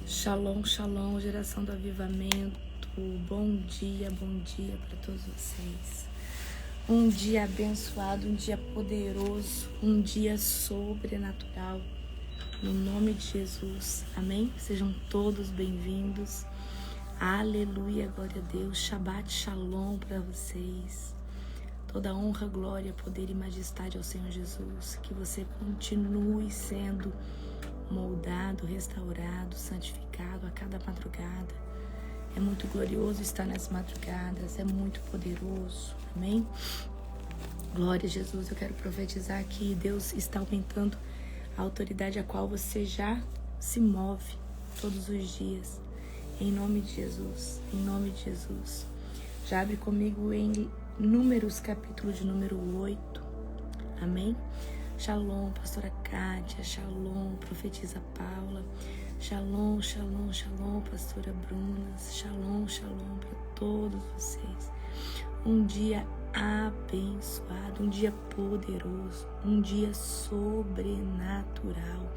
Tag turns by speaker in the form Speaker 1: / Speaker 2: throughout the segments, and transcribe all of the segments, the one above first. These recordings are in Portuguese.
Speaker 1: Shalom, shalom, geração do avivamento. Bom dia para todos vocês. Um dia abençoado, um dia poderoso, um dia sobrenatural. No nome de Jesus, amém? Sejam todos bem-vindos. Aleluia, glória a Deus. Shabbat shalom para vocês. Toda honra, glória, poder e majestade ao Senhor Jesus. Que você continue sendo moldado, restaurado, santificado a cada madrugada. É muito glorioso estar nas madrugadas, é muito poderoso, amém? Glória a Jesus, eu quero profetizar que Deus está aumentando a autoridade a qual você já se move todos os dias, em nome de Jesus, em nome de Jesus. Já abre comigo em Números, capítulo de número 8, amém? Shalom, pastora Kátia, shalom, profetisa Paula, shalom, shalom, shalom, pastora Bruna, shalom, shalom para todos vocês. Um dia abençoado, um dia poderoso, um dia sobrenatural,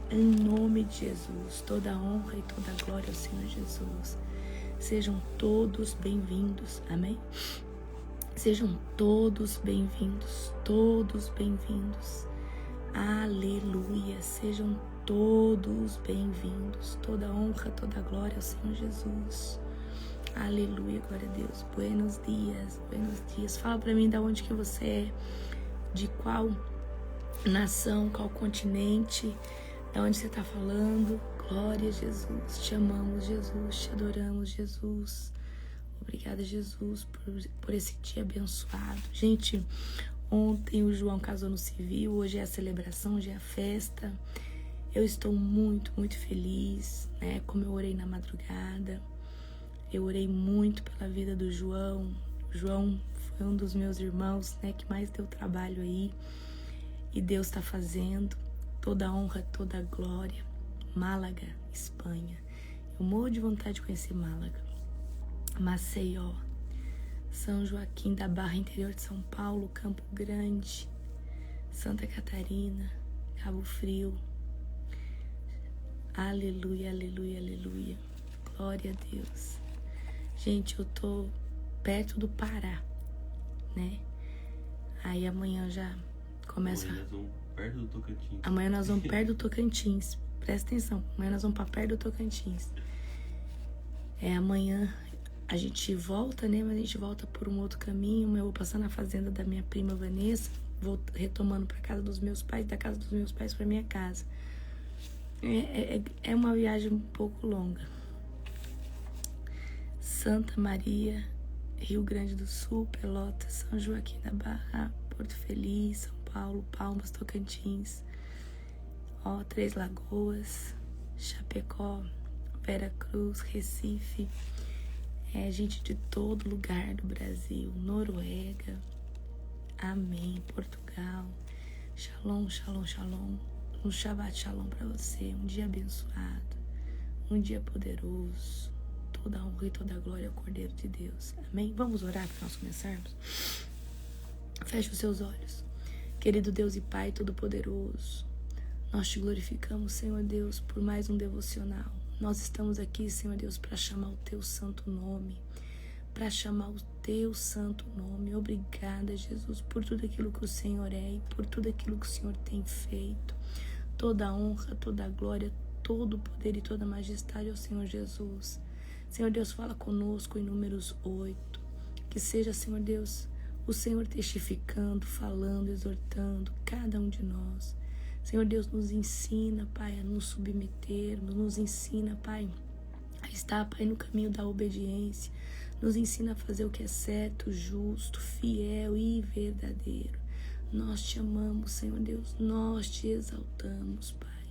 Speaker 1: em nome de Jesus. Toda honra e toda glória ao Senhor Jesus. Sejam todos bem-vindos, amém? Sejam todos bem-vindos, todos bem-vindos. Aleluia, sejam todos bem-vindos. Toda honra, toda glória ao Senhor Jesus. Aleluia, glória a Deus. Buenos dias, buenos dias. Fala pra mim de onde que você é, de qual nação, qual continente, de onde você tá falando. Glória a Jesus, te amamos Jesus, te adoramos Jesus. Obrigada, Jesus, por esse dia abençoado. Gente, ontem o João casou no civil, hoje é a celebração, hoje é a festa. Eu estou muito, muito feliz, né? Como eu orei na madrugada, eu orei muito pela vida do João. O João foi um dos meus irmãos, né, que mais deu trabalho aí. E Deus está fazendo toda a honra, toda a glória. Málaga, Espanha. Eu morro de vontade de conhecer Málaga. Maceió, São Joaquim da Barra, interior de São Paulo, Campo Grande, Santa Catarina, Cabo Frio. Aleluia, aleluia, aleluia. Glória a Deus. Gente, eu tô perto do Pará, né? Aí amanhã já começa...
Speaker 2: Amanhã nós vamos perto do Tocantins.
Speaker 1: Amanhã nós vamos perto do Tocantins. Presta atenção, amanhã nós vamos pra perto do Tocantins. Amanhã... A gente volta, né? Mas a gente volta por um outro caminho. Eu vou passar na fazenda da minha prima Vanessa. Vou retomando pra casa dos meus pais. Da casa dos meus pais pra minha casa. É uma viagem um pouco longa. Santa Maria, Rio Grande do Sul, Pelotas, São Joaquim da Barra, Porto Feliz, São Paulo, Palmas, Tocantins. Três Lagoas, Chapecó, Vera Cruz, Recife. Gente de todo lugar do Brasil, Noruega, amém, Portugal, shalom, shalom, shalom, um Shabbat shalom para você, um dia abençoado, um dia poderoso, toda honra e toda glória ao Cordeiro de Deus, amém? Vamos orar para nós começarmos? Feche os seus olhos, querido Deus e Pai Todo-Poderoso, nós te glorificamos, Senhor Deus, por mais um devocional. Nós estamos aqui, Senhor Deus, para chamar o Teu santo nome. Para chamar o Teu santo nome. Obrigada, Jesus, por tudo aquilo que o Senhor é e por tudo aquilo que o Senhor tem feito. Toda a honra, toda a glória, todo o poder e toda a majestade ao Senhor Jesus. Senhor Deus, fala conosco em Números 8. Que seja, Senhor Deus, o Senhor testificando, falando, exortando cada um de nós. Senhor Deus, nos ensina, Pai, a nos submetermos, nos ensina, Pai, a estar, Pai, no caminho da obediência, nos ensina a fazer o que é certo, justo, fiel e verdadeiro. Nós te amamos, Senhor Deus, nós te exaltamos, Pai.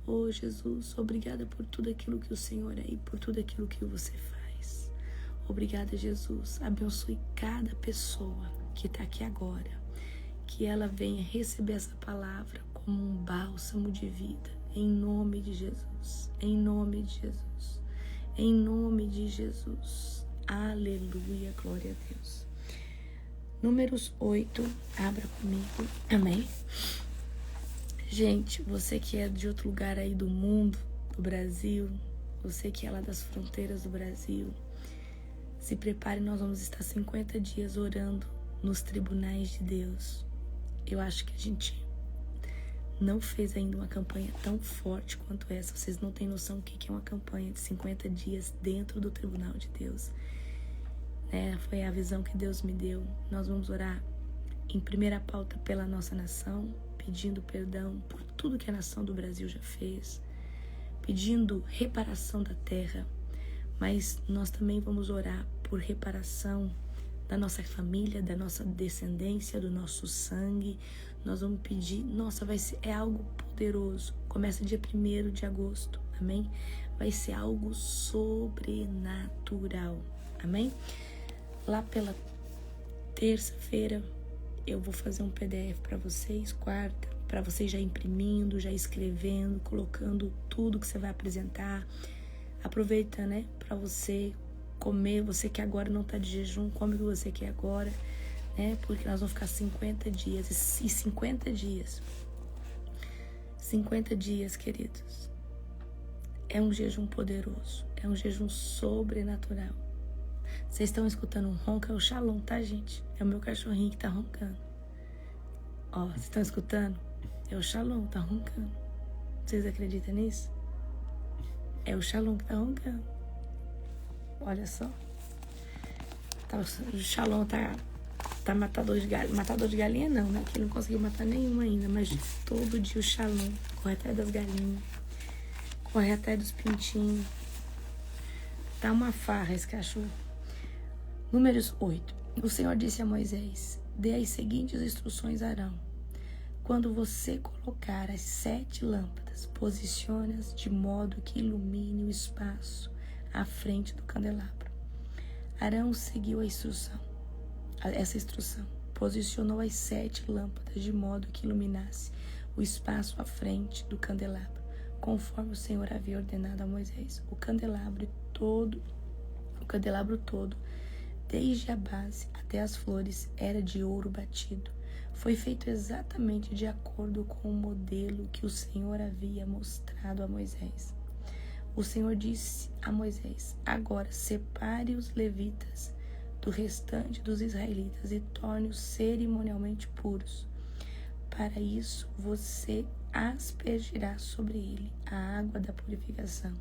Speaker 1: Oh, Jesus, obrigada por tudo aquilo que o Senhor é e por tudo aquilo que você faz. Obrigada, Jesus, abençoe cada pessoa que está aqui agora, que ela venha receber essa palavra como um bálsamo de vida, em nome de Jesus, em nome de Jesus, em nome de Jesus, aleluia, glória a Deus. Números 8, abra comigo, amém? Gente, você que é de outro lugar aí do mundo, do Brasil, você que é lá das fronteiras do Brasil, se prepare, nós vamos estar 50 dias orando nos tribunais de Deus. Eu acho que a gente não fez ainda uma campanha tão forte quanto essa. Vocês não têm noção do que é uma campanha de 50 dias dentro do tribunal de Deus. Foi a visão que Deus me deu. Nós vamos orar em primeira pauta pela nossa nação, pedindo perdão por tudo que a nação do Brasil já fez, pedindo reparação da terra, mas nós também vamos orar por reparação da nossa família, da nossa descendência, do nosso sangue. Nós vamos pedir, é algo poderoso. Começa dia 1º de agosto, amém? Vai ser algo sobrenatural, amém? Lá pela terça-feira eu vou fazer um PDF para vocês, quarta, para vocês já imprimindo, já escrevendo, colocando tudo que você vai apresentar. Aproveita, para você comer, você que agora não está de jejum, come o que você quer agora, porque nós vamos ficar 50 dias, e 50 dias, queridos, é um jejum poderoso, é um jejum sobrenatural. Vocês estão escutando um ronco, é o Shalom, tá, gente? É o meu cachorrinho que tá roncando. Vocês estão escutando? É o Shalom, tá roncando. Vocês acreditam nisso? É o Shalom que tá roncando. Olha só. O Shalom tá matador de galinha. Matador de galinha não, né? Que ele não conseguiu matar nenhuma ainda. Mas todo dia o Shalom corre atrás das galinhas. Corre atrás dos pintinhos. Tá uma farra esse cachorro. Números 8. O Senhor disse a Moisés: dê as seguintes instruções a Arão. Quando você colocar as 7 lâmpadas, posicione-as de modo que ilumine o espaço à frente do candelabro. Arão seguiu essa instrução. Posicionou as 7 lâmpadas de modo que iluminasse o espaço à frente do candelabro, conforme o Senhor havia ordenado a Moisés. O candelabro todo, desde a base até as flores, era de ouro batido. Foi feito exatamente de acordo com o modelo que o Senhor havia mostrado a Moisés. O Senhor disse a Moisés: agora separe os levitas do restante dos israelitas e torne-os cerimonialmente puros. Para isso, você aspergirá sobre ele a água da purificação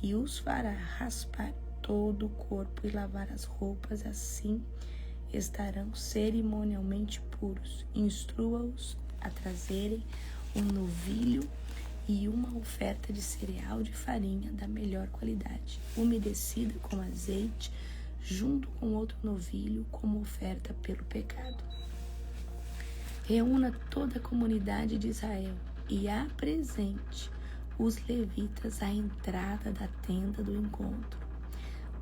Speaker 1: e os fará raspar todo o corpo e lavar as roupas, assim estarão cerimonialmente puros. Instrua-os a trazerem um novilho e uma oferta de cereal de farinha da melhor qualidade, umedecida com azeite, junto com outro novilho como oferta pelo pecado. Reúna toda a comunidade de Israel e apresente os levitas à entrada da tenda do encontro.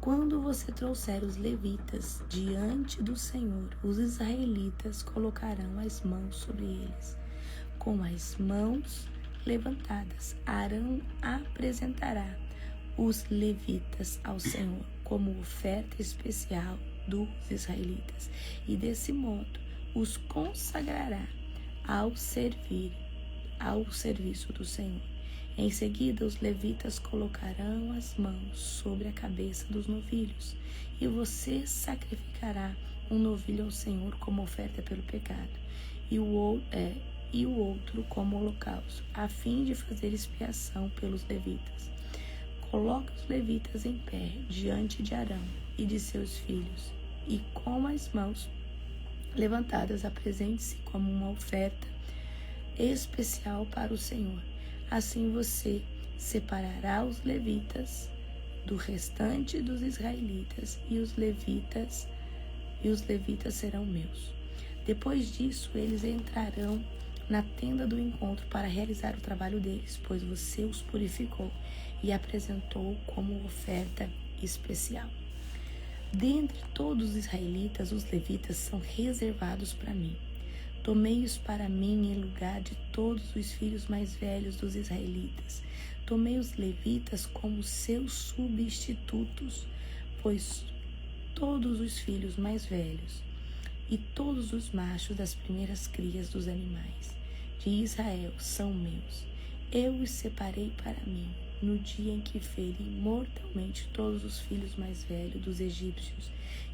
Speaker 1: Quando você trouxer os levitas diante do Senhor, os israelitas colocarão as mãos sobre eles. Com as mãos levantadas, Arão apresentará os levitas ao Senhor como oferta especial dos israelitas, e desse modo os consagrará ao serviço do Senhor. Em seguida, os levitas colocarão as mãos sobre a cabeça dos novilhos, e você sacrificará um novilho ao Senhor como oferta pelo pecado, e o outro como holocausto, a fim de fazer expiação pelos levitas. Coloque os levitas em pé diante de Arão e de seus filhos, e com as mãos levantadas apresente-se como uma oferta especial para o Senhor. Assim você separará os levitas do restante dos israelitas, e os levitas serão meus. Depois disso, eles entrarão na tenda do encontro para realizar o trabalho deles, pois você os purificou e apresentou como oferta especial. Dentre todos os israelitas, os levitas são reservados para mim. Tomei-os para mim em lugar de todos os filhos mais velhos dos israelitas. Tomei os levitas como seus substitutos, pois todos os filhos mais velhos e todos os machos das primeiras crias dos animais de Israel são meus. Eu os separei para mim, no dia em que feri mortalmente todos os filhos mais velhos dos egípcios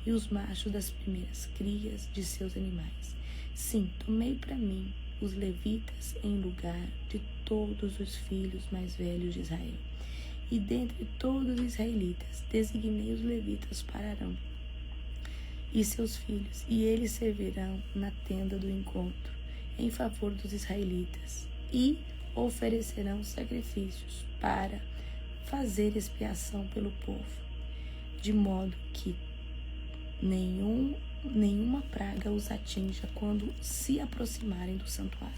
Speaker 1: e os machos das primeiras crias de seus animais. Sim, tomei para mim os levitas em lugar de todos os filhos mais velhos de Israel. E dentre todos os israelitas designei os levitas para Arão e seus filhos, e eles servirão na tenda do encontro em favor dos israelitas, e oferecerão sacrifícios para fazer expiação pelo povo, de modo que nenhuma praga os atinja quando se aproximarem do santuário.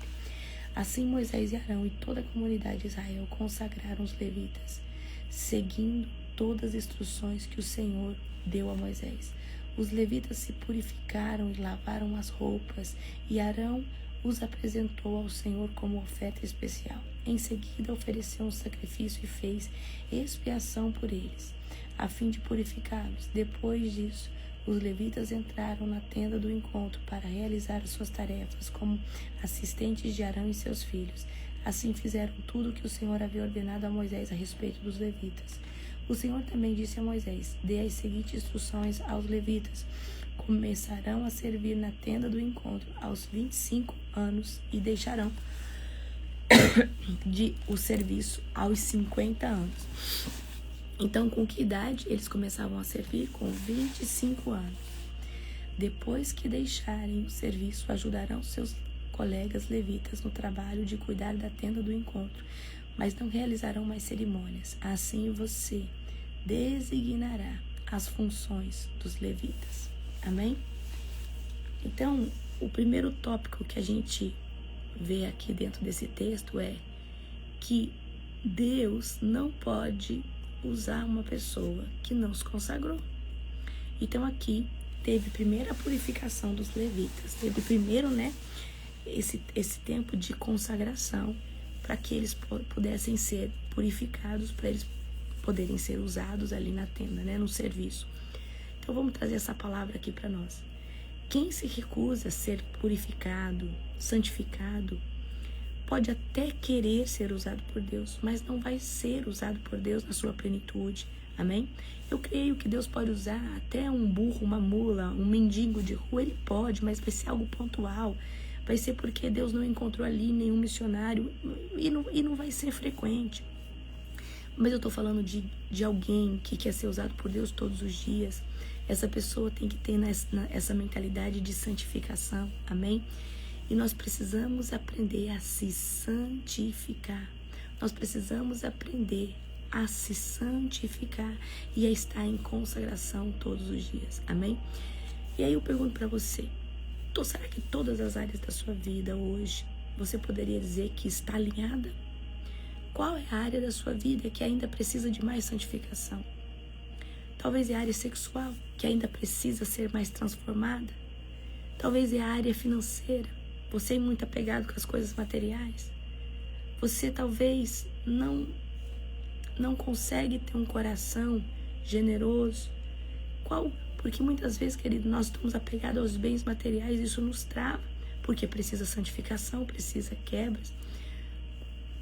Speaker 1: Assim Moisés e Arão e toda a comunidade de Israel consagraram os levitas, seguindo todas as instruções que o Senhor deu a Moisés. Os levitas se purificaram e lavaram as roupas, e Arão os apresentou ao Senhor como oferta especial. Em seguida ofereceu um sacrifício e fez expiação por eles, a fim de purificá-los. Depois disso, os levitas entraram na tenda do encontro para realizar suas tarefas como assistentes de Arão e seus filhos. Assim fizeram tudo o que o Senhor havia ordenado a Moisés a respeito dos levitas. O Senhor também disse a Moisés: dê as seguintes instruções aos levitas: começarão a servir na tenda do encontro aos 25 anos e deixarão o serviço aos 50 anos. Então, com que idade eles começavam a servir? Com 25 anos. Depois que deixarem o serviço, ajudarão seus colegas levitas no trabalho de cuidar da tenda do encontro, mas não realizarão mais cerimônias. Assim você designará as funções dos levitas. Amém? Então, o primeiro tópico que a gente vê aqui dentro desse texto é que Deus não pode usar uma pessoa que não se consagrou. Então aqui teve primeiro a purificação dos levitas, teve primeiro, esse tempo de consagração para que eles pudessem ser purificados, para eles poderem ser usados ali na tenda, no serviço. Então vamos trazer essa palavra aqui para nós. Quem se recusa a ser purificado, santificado, pode até querer ser usado por Deus, mas não vai ser usado por Deus na sua plenitude. Amém? Eu creio que Deus pode usar até um burro, uma mula, um mendigo de rua, ele pode, mas vai ser algo pontual. Vai ser porque Deus não encontrou ali nenhum missionário e não vai ser frequente. Mas eu estou falando de alguém que quer ser usado por Deus todos os dias. Essa pessoa tem que ter essa mentalidade de santificação. Amém? E nós precisamos aprender a se santificar. Nós precisamos aprender a se santificar e a estar em consagração todos os dias. Amém? E aí eu pergunto para você, será que todas as áreas da sua vida hoje você poderia dizer que está alinhada? Qual é a área da sua vida que ainda precisa de mais santificação? Talvez é a área sexual, que ainda precisa ser mais transformada. Talvez é a área financeira. Você é muito apegado com as coisas materiais. Você talvez não consegue ter um coração generoso. Porque muitas vezes, querido, nós estamos apegados aos bens materiais e isso nos trava. Porque precisa santificação, precisa quebras.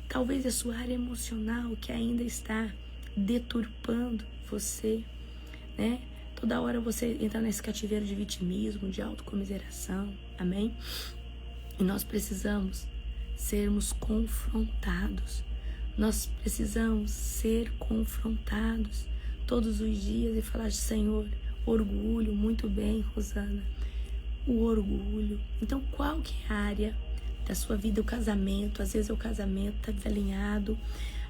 Speaker 1: Talvez a sua área emocional que ainda está deturpando você, Toda hora você entra nesse cativeiro de vitimismo, de autocomiseração. Amém? E nós precisamos sermos confrontados. Nós precisamos ser confrontados todos os dias e falar: Senhor, orgulho, muito bem, Rosana, o orgulho. Então, qual que é a área da sua vida? O casamento, às vezes o casamento está desalinhado,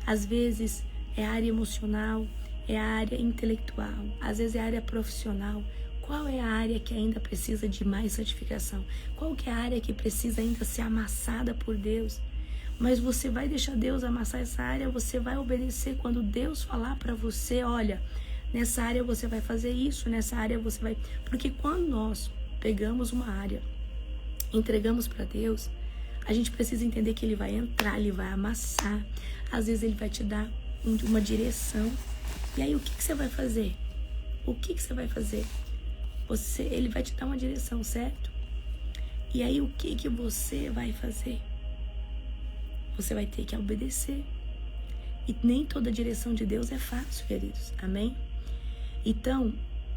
Speaker 1: às vezes é a área emocional, é a área intelectual, às vezes é a área profissional. Qual é a área que ainda precisa de mais santificação? Qual que é a área que precisa ainda ser amassada por Deus? Mas você vai deixar Deus amassar essa área, você vai obedecer quando Deus falar para você: olha, nessa área você vai fazer isso, nessa área você vai... Porque quando nós pegamos uma área, entregamos para Deus, a gente precisa entender que Ele vai entrar, Ele vai amassar. Às vezes Ele vai te dar uma direção. E aí o que você vai fazer? O que você vai fazer? Ele vai te dar uma direção, certo? E aí o que você vai fazer? Você vai ter que obedecer. E nem toda a direção de Deus é fácil, queridos. Amém? Então,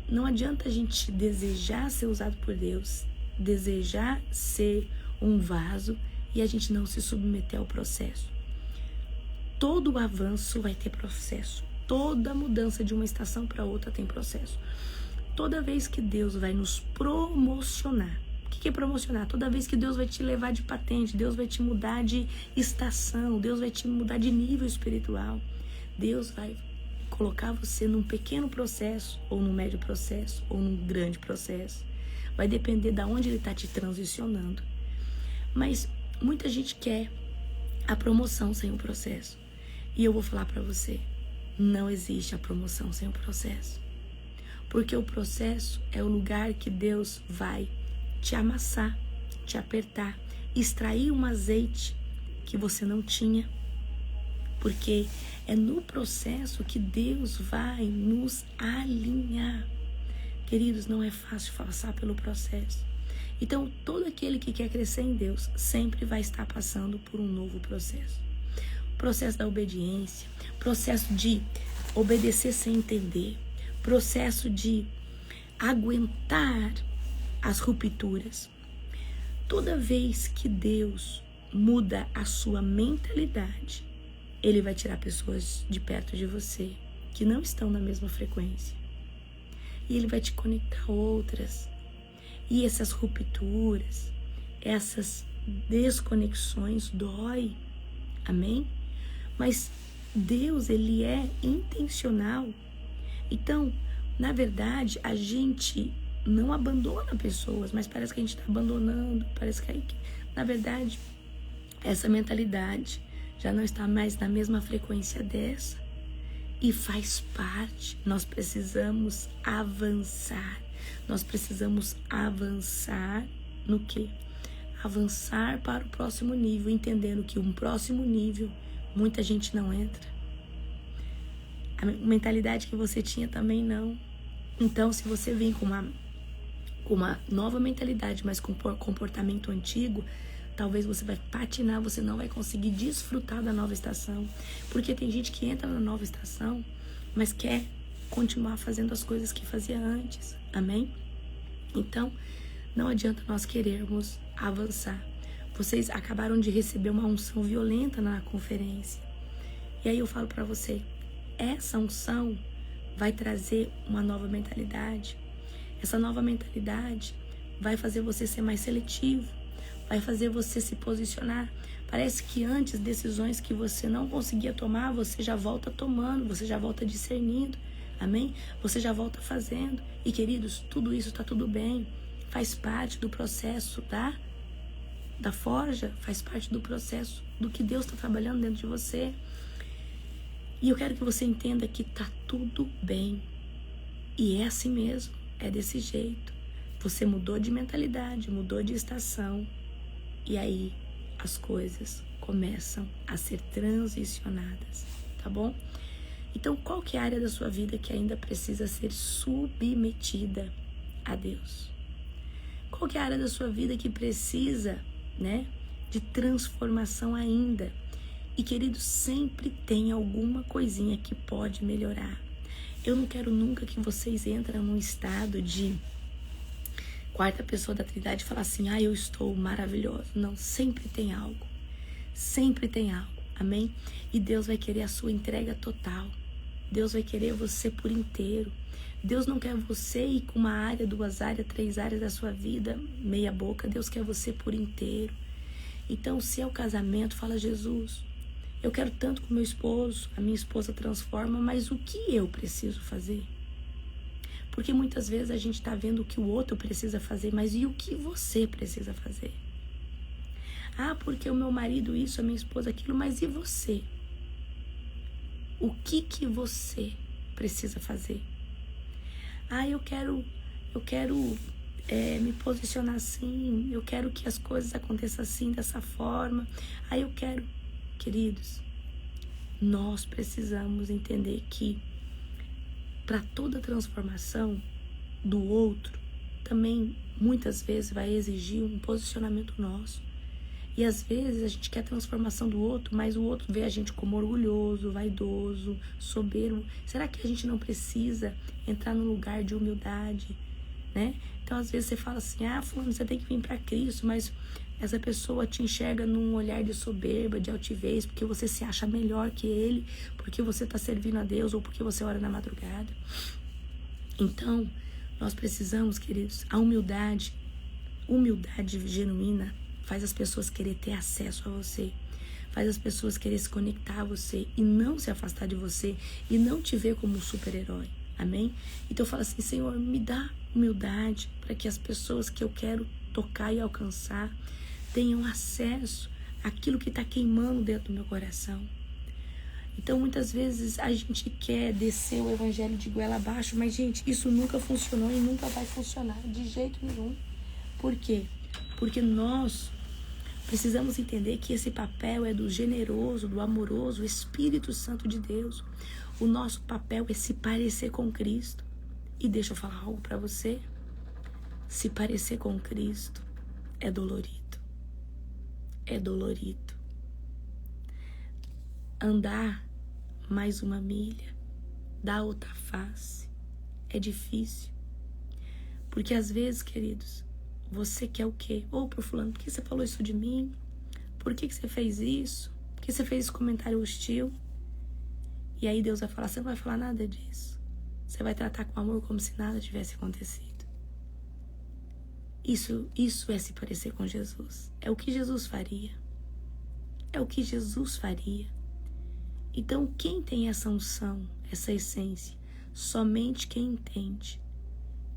Speaker 1: não adianta a gente desejar ser usado por Deus, desejar ser um vaso e a gente não se submeter ao processo. Todo avanço vai ter processo. Toda mudança de uma estação para outra tem processo. Toda vez que Deus vai nos promocionar, o que é promocionar? Toda vez que Deus vai te levar de patente, Deus vai te mudar de estação, Deus vai te mudar de nível espiritual, Deus vai colocar você num pequeno processo, ou num médio processo, ou num grande processo. Vai depender de onde Ele está te transicionando. Mas muita gente quer a promoção sem o processo. E eu vou falar para você, não existe a promoção sem o processo. Porque o processo é o lugar que Deus vai te amassar, te apertar, extrair um azeite que você não tinha. Porque é no processo que Deus vai nos alinhar. Queridos, não é fácil passar pelo processo. Então, todo aquele que quer crescer em Deus sempre vai estar passando por um novo processo. Processo da obediência, processo de obedecer sem entender, processo de aguentar as rupturas. Toda vez que Deus muda a sua mentalidade, Ele vai tirar pessoas de perto de você que não estão na mesma frequência. E Ele vai te conectar a outras. E essas rupturas, essas desconexões dói. Amém? Mas Deus, Ele é intencional. Então, na verdade, a gente não abandona pessoas, mas parece que a gente está abandonando. Parece que, na verdade, essa mentalidade já não está mais na mesma frequência dessa. E faz parte. Nós precisamos avançar. Nós precisamos avançar no quê? Avançar para o próximo nível, entendendo que um próximo nível muita gente não entra. A mentalidade que você tinha também não. Então, se você vem com uma nova mentalidade, mas com comportamento antigo, talvez você vai patinar, você não vai conseguir desfrutar da nova estação. Porque tem gente que entra na nova estação, mas quer continuar fazendo as coisas que fazia antes. Amém? Então, não adianta nós querermos avançar. Vocês acabaram de receber uma unção violenta na conferência. E aí eu falo para você, essa unção vai trazer uma nova mentalidade. Essa nova mentalidade vai fazer você ser mais seletivo, vai fazer você se posicionar. Parece que antes, decisões que você não conseguia tomar, você já volta tomando, você já volta discernindo. Amém? Você já volta fazendo. E queridos, tudo isso está tudo bem. Faz parte do processo, tá? Da forja, faz parte do processo do que Deus está trabalhando dentro de você. E eu quero que você entenda que tá tudo bem. E é assim mesmo, é desse jeito. Você mudou de mentalidade, mudou de estação. E aí as coisas começam a ser transicionadas, tá bom? Então, qual que é a área da sua vida que ainda precisa ser submetida a Deus? Qual que é a área da sua vida que precisa, de transformação ainda? E, queridos, sempre tem alguma coisinha que pode melhorar. Eu não quero nunca que vocês entrem num estado de quarta pessoa da Trindade e falar assim, eu estou maravilhoso. Não, sempre tem algo. Sempre tem algo. Amém? E Deus vai querer a sua entrega total. Deus vai querer você por inteiro. Deus não quer você ir com uma área, 2 áreas, 3 áreas da sua vida meia boca. Deus quer você por inteiro. Então, se é o casamento, fala, Jesus, eu quero tanto com meu esposo, a minha esposa transforma, mas o que eu preciso fazer? Porque muitas vezes a gente está vendo o que o outro precisa fazer, mas e o que você precisa fazer? Porque o meu marido isso, a minha esposa aquilo, mas e você? O que você precisa fazer? Eu quero me posicionar assim, eu quero que as coisas aconteçam assim, dessa forma. Queridos, nós precisamos entender que para toda transformação do outro, também muitas vezes vai exigir um posicionamento nosso. E às vezes a gente quer a transformação do outro, mas o outro vê a gente como orgulhoso, vaidoso, soberbo. Será que a gente não precisa entrar num lugar de humildade, né? Então às vezes você fala assim, fulano, você tem que vir para Cristo, mas essa pessoa te enxerga num olhar de soberba, de altivez, porque você se acha melhor que ele, porque você está servindo a Deus ou porque você ora na madrugada. Então, nós precisamos, queridos, a humildade genuína faz as pessoas querer ter acesso a você, faz as pessoas querer se conectar a você e não se afastar de você e não te ver como um super-herói, amém? Então eu falo assim, Senhor, me dá humildade para que as pessoas que eu quero tocar e alcançar tenham acesso àquilo que está queimando dentro do meu coração. Então muitas vezes a gente quer descer o evangelho de goela abaixo, mas gente, isso nunca funcionou e nunca vai funcionar de jeito nenhum. Por quê? Porque nós precisamos entender que esse papel é do generoso, do amoroso, Espírito Santo de Deus. O nosso papel é se parecer com Cristo. E deixa eu falar algo para você. Se parecer com Cristo é dolorido. É dolorido. Andar mais uma milha, dar outra face, é difícil. Porque às vezes, queridos, você quer o quê? Pro fulano, por que você falou isso de mim? Por que você fez isso? Por que você fez esse comentário hostil? E aí Deus vai falar, você não vai falar nada disso. Você vai tratar com amor como se nada tivesse acontecido. Isso é se parecer com Jesus. É o que Jesus faria. É o que Jesus faria. Então, quem tem essa unção, essa essência? Somente quem entende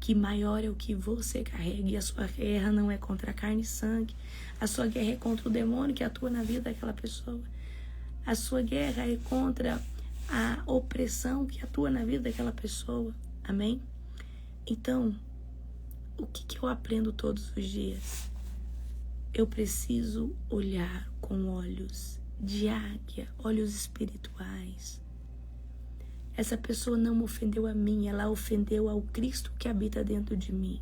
Speaker 1: que maior é o que você carrega e a sua guerra não é contra a carne e sangue. A sua guerra é contra o demônio que atua na vida daquela pessoa. A sua guerra é contra a opressão que atua na vida daquela pessoa. Amém? Então, o que eu aprendo todos os dias? Eu preciso olhar com olhos de águia, olhos espirituais. Essa pessoa não me ofendeu a mim, ela ofendeu ao Cristo que habita dentro de mim.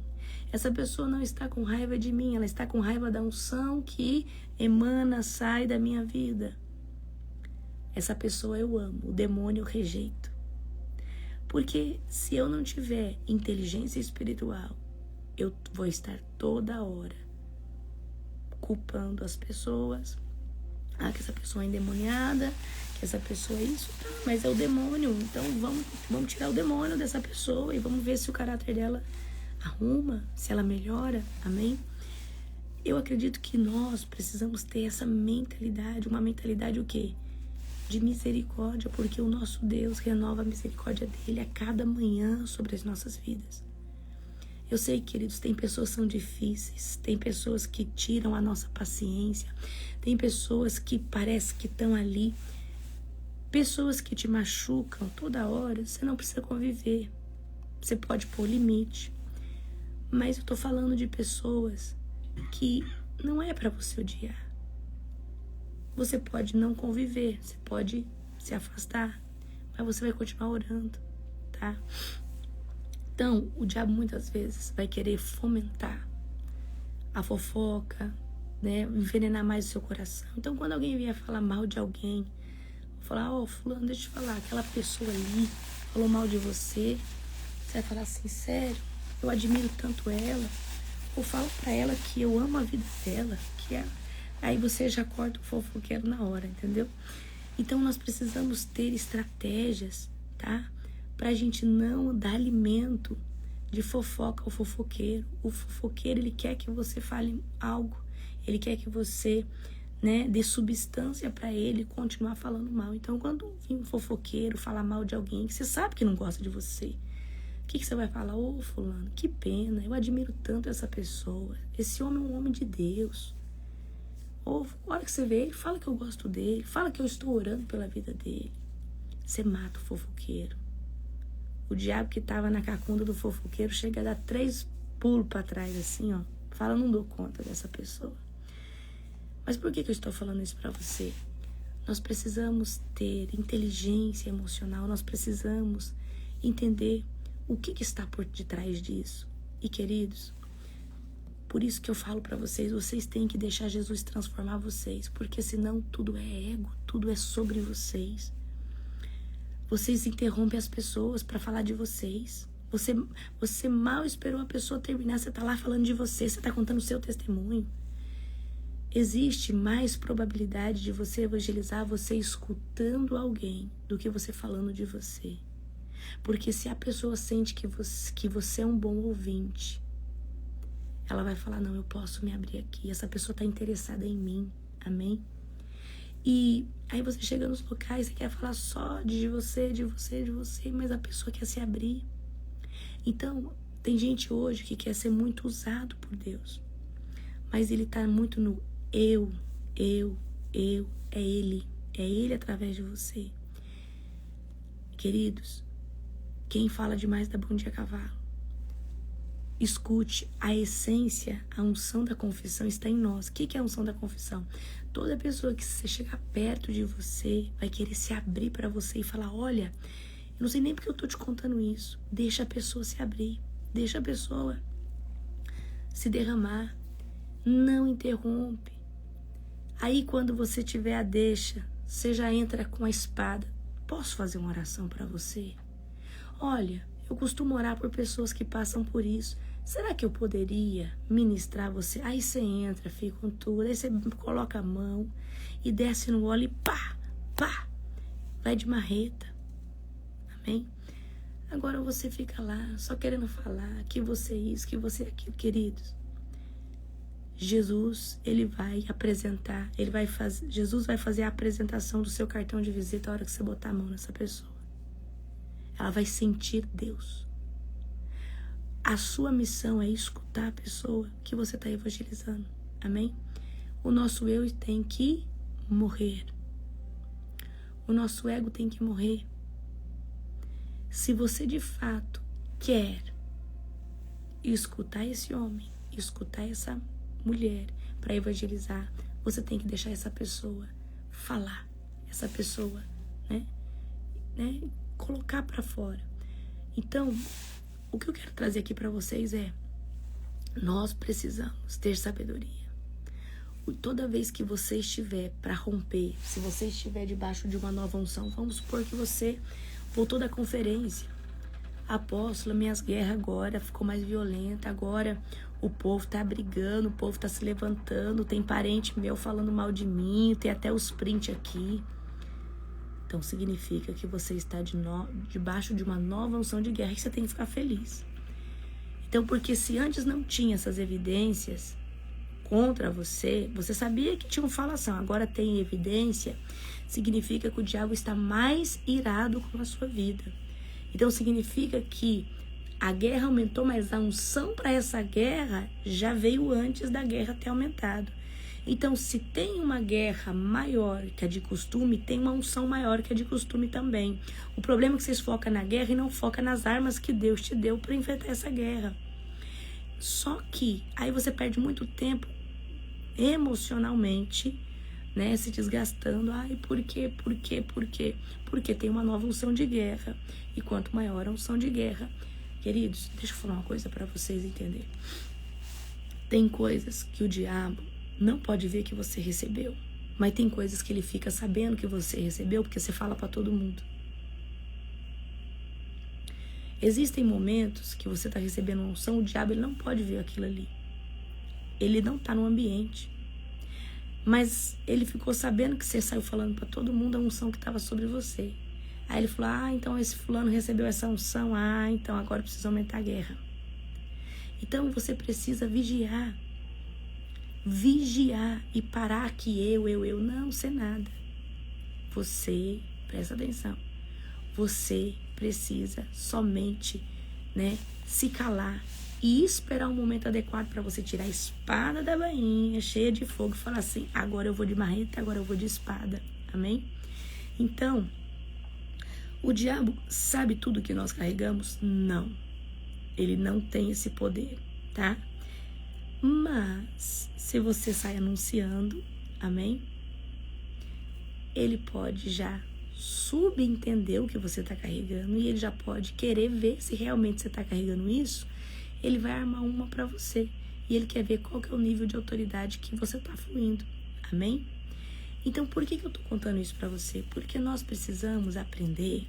Speaker 1: Essa pessoa não está com raiva de mim, ela está com raiva da unção que emana, sai da minha vida. Essa pessoa eu amo, o demônio eu rejeito. Porque se eu não tiver inteligência espiritual, eu vou estar toda hora culpando as pessoas. Que essa pessoa é endemoniada, que essa pessoa é isso, mas é o demônio. Então vamos tirar o demônio dessa pessoa e vamos ver se o caráter dela arruma, se ela melhora, amém? Eu acredito que nós precisamos ter essa mentalidade, uma mentalidade o quê? De misericórdia, porque o nosso Deus renova a misericórdia dele a cada manhã sobre as nossas vidas. Eu sei, queridos, tem pessoas que são difíceis, tem pessoas que tiram a nossa paciência, tem pessoas que parece que estão ali, pessoas que te machucam toda hora. Você não precisa conviver, você pode pôr limite, mas eu tô falando de pessoas que não é para você odiar. Você pode não conviver, você pode se afastar, mas você vai continuar orando, tá? Então, o diabo muitas vezes vai querer fomentar a fofoca, né? Envenenar mais o seu coração. Então, quando alguém vier falar mal de alguém, falar, fulano, deixa eu te falar, aquela pessoa ali falou mal de você, você vai falar assim, sério, eu admiro tanto ela, ou falo pra ela que eu amo a vida dela, que é... Aí você já corta o fofoqueiro na hora, entendeu? Então, nós precisamos ter estratégias, tá? Pra gente não dar alimento de fofoca ao fofoqueiro. O fofoqueiro, ele quer que você fale algo. Ele quer que você, né, dê substância pra ele continuar falando mal. Então, quando vir um fofoqueiro falar mal de alguém que você sabe que não gosta de você, o que você vai falar? Fulano, que pena, eu admiro tanto essa pessoa. Esse homem é um homem de Deus. Ou, a hora que você vê ele, fala que eu gosto dele, fala que eu estou orando pela vida dele. Você mata o fofoqueiro. O diabo que estava na cacunda do fofoqueiro chega a dar 3 pulos para trás, assim, ó. Fala, não dou conta dessa pessoa. Mas por que eu estou falando isso para você? Nós precisamos ter inteligência emocional, nós precisamos entender o que está por detrás disso. E, queridos, Por isso que eu falo para vocês têm que deixar Jesus transformar vocês, porque senão tudo é ego, tudo é sobre vocês. Vocês interrompem as pessoas para falar de vocês. Você mal esperou a pessoa terminar, você tá lá falando de você tá contando o seu testemunho. Existe mais probabilidade de você evangelizar você escutando alguém do que você falando de você. Porque se a pessoa sente que você é um bom ouvinte, ela vai falar, não, eu posso me abrir aqui. Essa pessoa está interessada em mim. Amém? E aí você chega nos locais, você quer falar só de você, mas a pessoa quer se abrir. Então, tem gente hoje que quer ser muito usado por Deus. Mas ele está muito no eu, é ele. É ele através de você. Queridos, quem fala demais dá bom dia a cavalo. Escute, a essência, a unção da confissão está em nós. O que é a unção da confissão? Toda pessoa que você chegar perto de você vai querer se abrir para você e falar, olha, eu não sei nem porque eu tô te contando isso. Deixa a pessoa se abrir. Deixa a pessoa se derramar. Não interrompe. Aí quando você tiver a deixa, você já entra com a espada. Posso fazer uma oração para você? Olha, eu costumo orar por pessoas que passam por isso. Será que eu poderia ministrar você? Aí você entra, fica com tudo, aí você coloca a mão e desce no óleo e pá, vai de marreta. Amém? Agora você fica lá, só querendo falar que você é isso, que você é aquilo, queridos. Jesus, ele vai apresentar, Jesus vai fazer a apresentação do seu cartão de visita a hora que você botar a mão nessa pessoa. Ela vai sentir Deus. A sua missão é escutar a pessoa que você está evangelizando. Amém? O nosso eu tem que morrer. O nosso ego tem que morrer. Se você de fato quer escutar esse homem, escutar essa mulher para evangelizar, você tem que deixar essa pessoa falar. Essa pessoa, né? Colocar para fora. Então, o que eu quero trazer aqui para vocês é, nós precisamos ter sabedoria. Toda vez que você estiver para romper, se você estiver debaixo de uma nova unção, vamos supor que você voltou da conferência. Apóstolo, minhas guerras agora ficou mais violenta, agora o povo tá brigando, o povo tá se levantando, tem parente meu falando mal de mim, tem até os prints aqui. Então significa que você está debaixo de uma nova unção de guerra e você tem que ficar feliz. Então, porque se antes não tinha essas evidências contra você, você sabia que tinha uma falação, agora tem evidência, significa que o diabo está mais irado com a sua vida. Então significa que a guerra aumentou, mas a unção para essa guerra já veio antes da guerra ter aumentado. Então, se tem uma guerra maior que a de costume, tem uma unção maior que a de costume também. O problema é que vocês focam na guerra e não focam nas armas que Deus te deu para enfrentar essa guerra. Só que aí você perde muito tempo emocionalmente, né, se desgastando. Ai, por quê? Porque tem uma nova unção de guerra. E quanto maior a unção de guerra, queridos, deixa eu falar uma coisa para vocês entenderem. Tem coisas que o diabo não pode ver que você recebeu, mas tem coisas que ele fica sabendo que você recebeu porque você fala para todo mundo. Existem momentos que você está recebendo uma unção, o diabo ele não pode ver aquilo ali. Ele não está no ambiente. Mas ele ficou sabendo que você saiu falando para todo mundo a unção que estava sobre você. Aí ele falou, então esse fulano recebeu essa unção, então agora precisa aumentar a guerra. Então você precisa vigiar e parar que eu não sei nada. Você, presta atenção, você precisa somente, né, se calar e esperar um momento adequado para você tirar a espada da bainha cheia de fogo e falar assim, agora eu vou de marreta, agora eu vou de espada. Amém? Então, o diabo sabe tudo que nós carregamos? Não. Ele não tem esse poder, tá? Mas, se você sai anunciando, amém? Ele pode já subentender o que você está carregando e ele já pode querer ver se realmente você está carregando isso. Ele vai armar uma para você. E Ele quer ver qual que é o nível de autoridade que você está fluindo. Amém? Então, por que eu estou contando isso para você? Porque nós precisamos aprender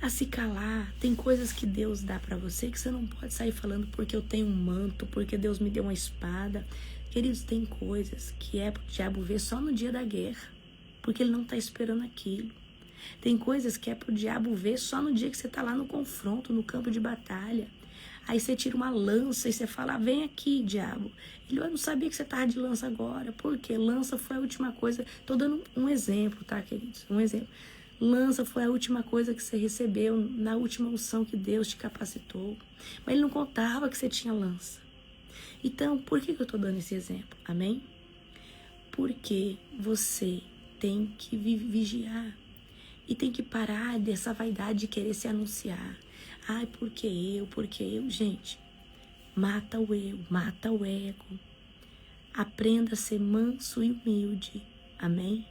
Speaker 1: a se calar. Tem coisas que Deus dá para você que você não pode sair falando porque eu tenho um manto, porque Deus me deu uma espada. Queridos, tem coisas que é pro diabo ver só no dia da guerra, porque ele não está esperando aquilo. Tem coisas que é pro diabo ver só no dia que você está lá no confronto, no campo de batalha. Aí você tira uma lança e você fala, vem aqui, diabo. Ele, eu não sabia que você estava de lança agora. Por quê? Lança foi a última coisa. Estou dando um exemplo, tá, queridos? Um exemplo. Lança foi a última coisa que você recebeu na última unção que Deus te capacitou. Mas ele não contava que você tinha lança. Então, por que eu estou dando esse exemplo? Amém? Porque você tem que vigiar. E tem que parar dessa vaidade de querer se anunciar. Ai, porque eu. Gente, mata o eu, mata o ego. Aprenda a ser manso e humilde. Amém?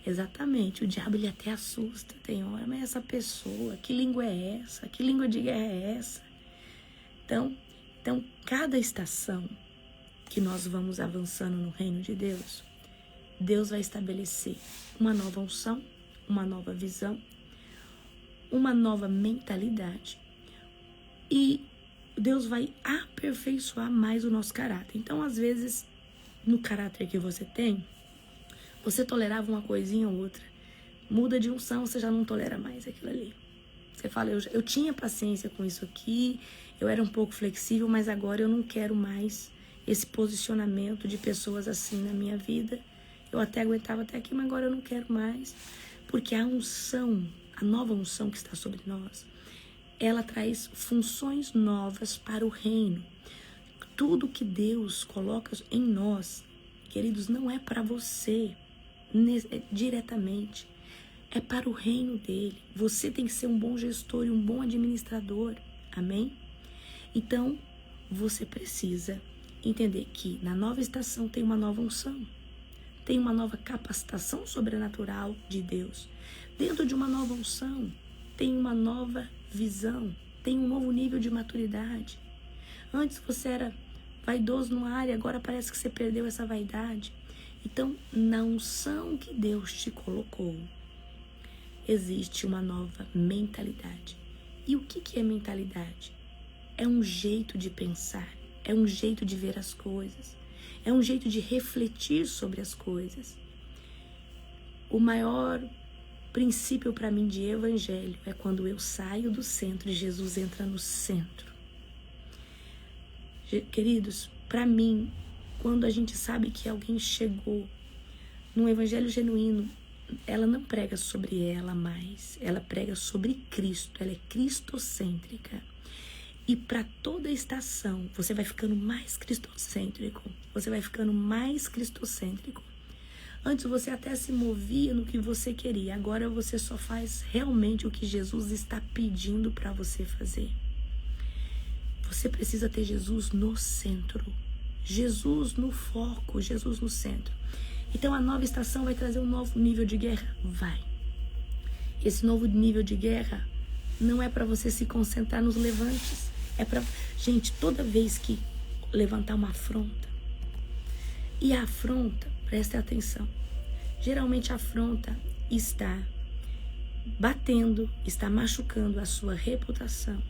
Speaker 1: Exatamente. O diabo, ele até assusta. Tem hora, mas essa pessoa, que língua é essa? Que língua de guerra é essa? Então, cada estação que nós vamos avançando no reino de Deus, Deus vai estabelecer uma nova unção, uma nova visão, uma nova mentalidade, e Deus vai aperfeiçoar mais o nosso caráter. Então, às vezes, no caráter que você tem, você tolerava uma coisinha ou outra, muda de unção, você já não tolera mais aquilo ali. Você fala, eu tinha paciência com isso aqui, eu era um pouco flexível, mas agora eu não quero mais esse posicionamento de pessoas assim na minha vida. Eu até aguentava até aqui, mas agora eu não quero mais, porque a unção, a nova unção que está sobre nós, ela traz funções novas para o reino. Tudo que Deus coloca em nós, queridos, não é para você diretamente, é para o reino dele. Você tem que ser um bom gestor e um bom administrador. Amém? Então, você precisa entender que na nova estação tem uma nova unção, tem uma nova capacitação sobrenatural de Deus. Dentro de uma nova unção, tem uma nova visão, tem um novo nível de maturidade. Antes você era vaidoso numa área, agora parece que você perdeu essa vaidade. Então, na unção que Deus te colocou, existe uma nova mentalidade. E o que é mentalidade? É um jeito de pensar, é um jeito de ver as coisas, é um jeito de refletir sobre as coisas. O maior princípio para mim de evangelho é quando eu saio do centro e Jesus entra no centro. Queridos, para mim, quando a gente sabe que alguém chegou num evangelho genuíno, ela não prega sobre ela mais, ela prega sobre Cristo, ela é cristocêntrica. E para toda estação, você vai ficando mais cristocêntrico, você vai ficando mais cristocêntrico. Antes você até se movia no que você queria, agora você só faz realmente o que Jesus está pedindo para você fazer. Você precisa ter Jesus no centro, Jesus no foco, Jesus no centro. Então a nova estação vai trazer um novo nível de guerra? Vai. Esse novo nível de guerra não é para você se concentrar nos levantes. É para... Gente, toda vez que levantar uma afronta, e a afronta, preste atenção, geralmente a afronta está batendo, está machucando a sua reputação,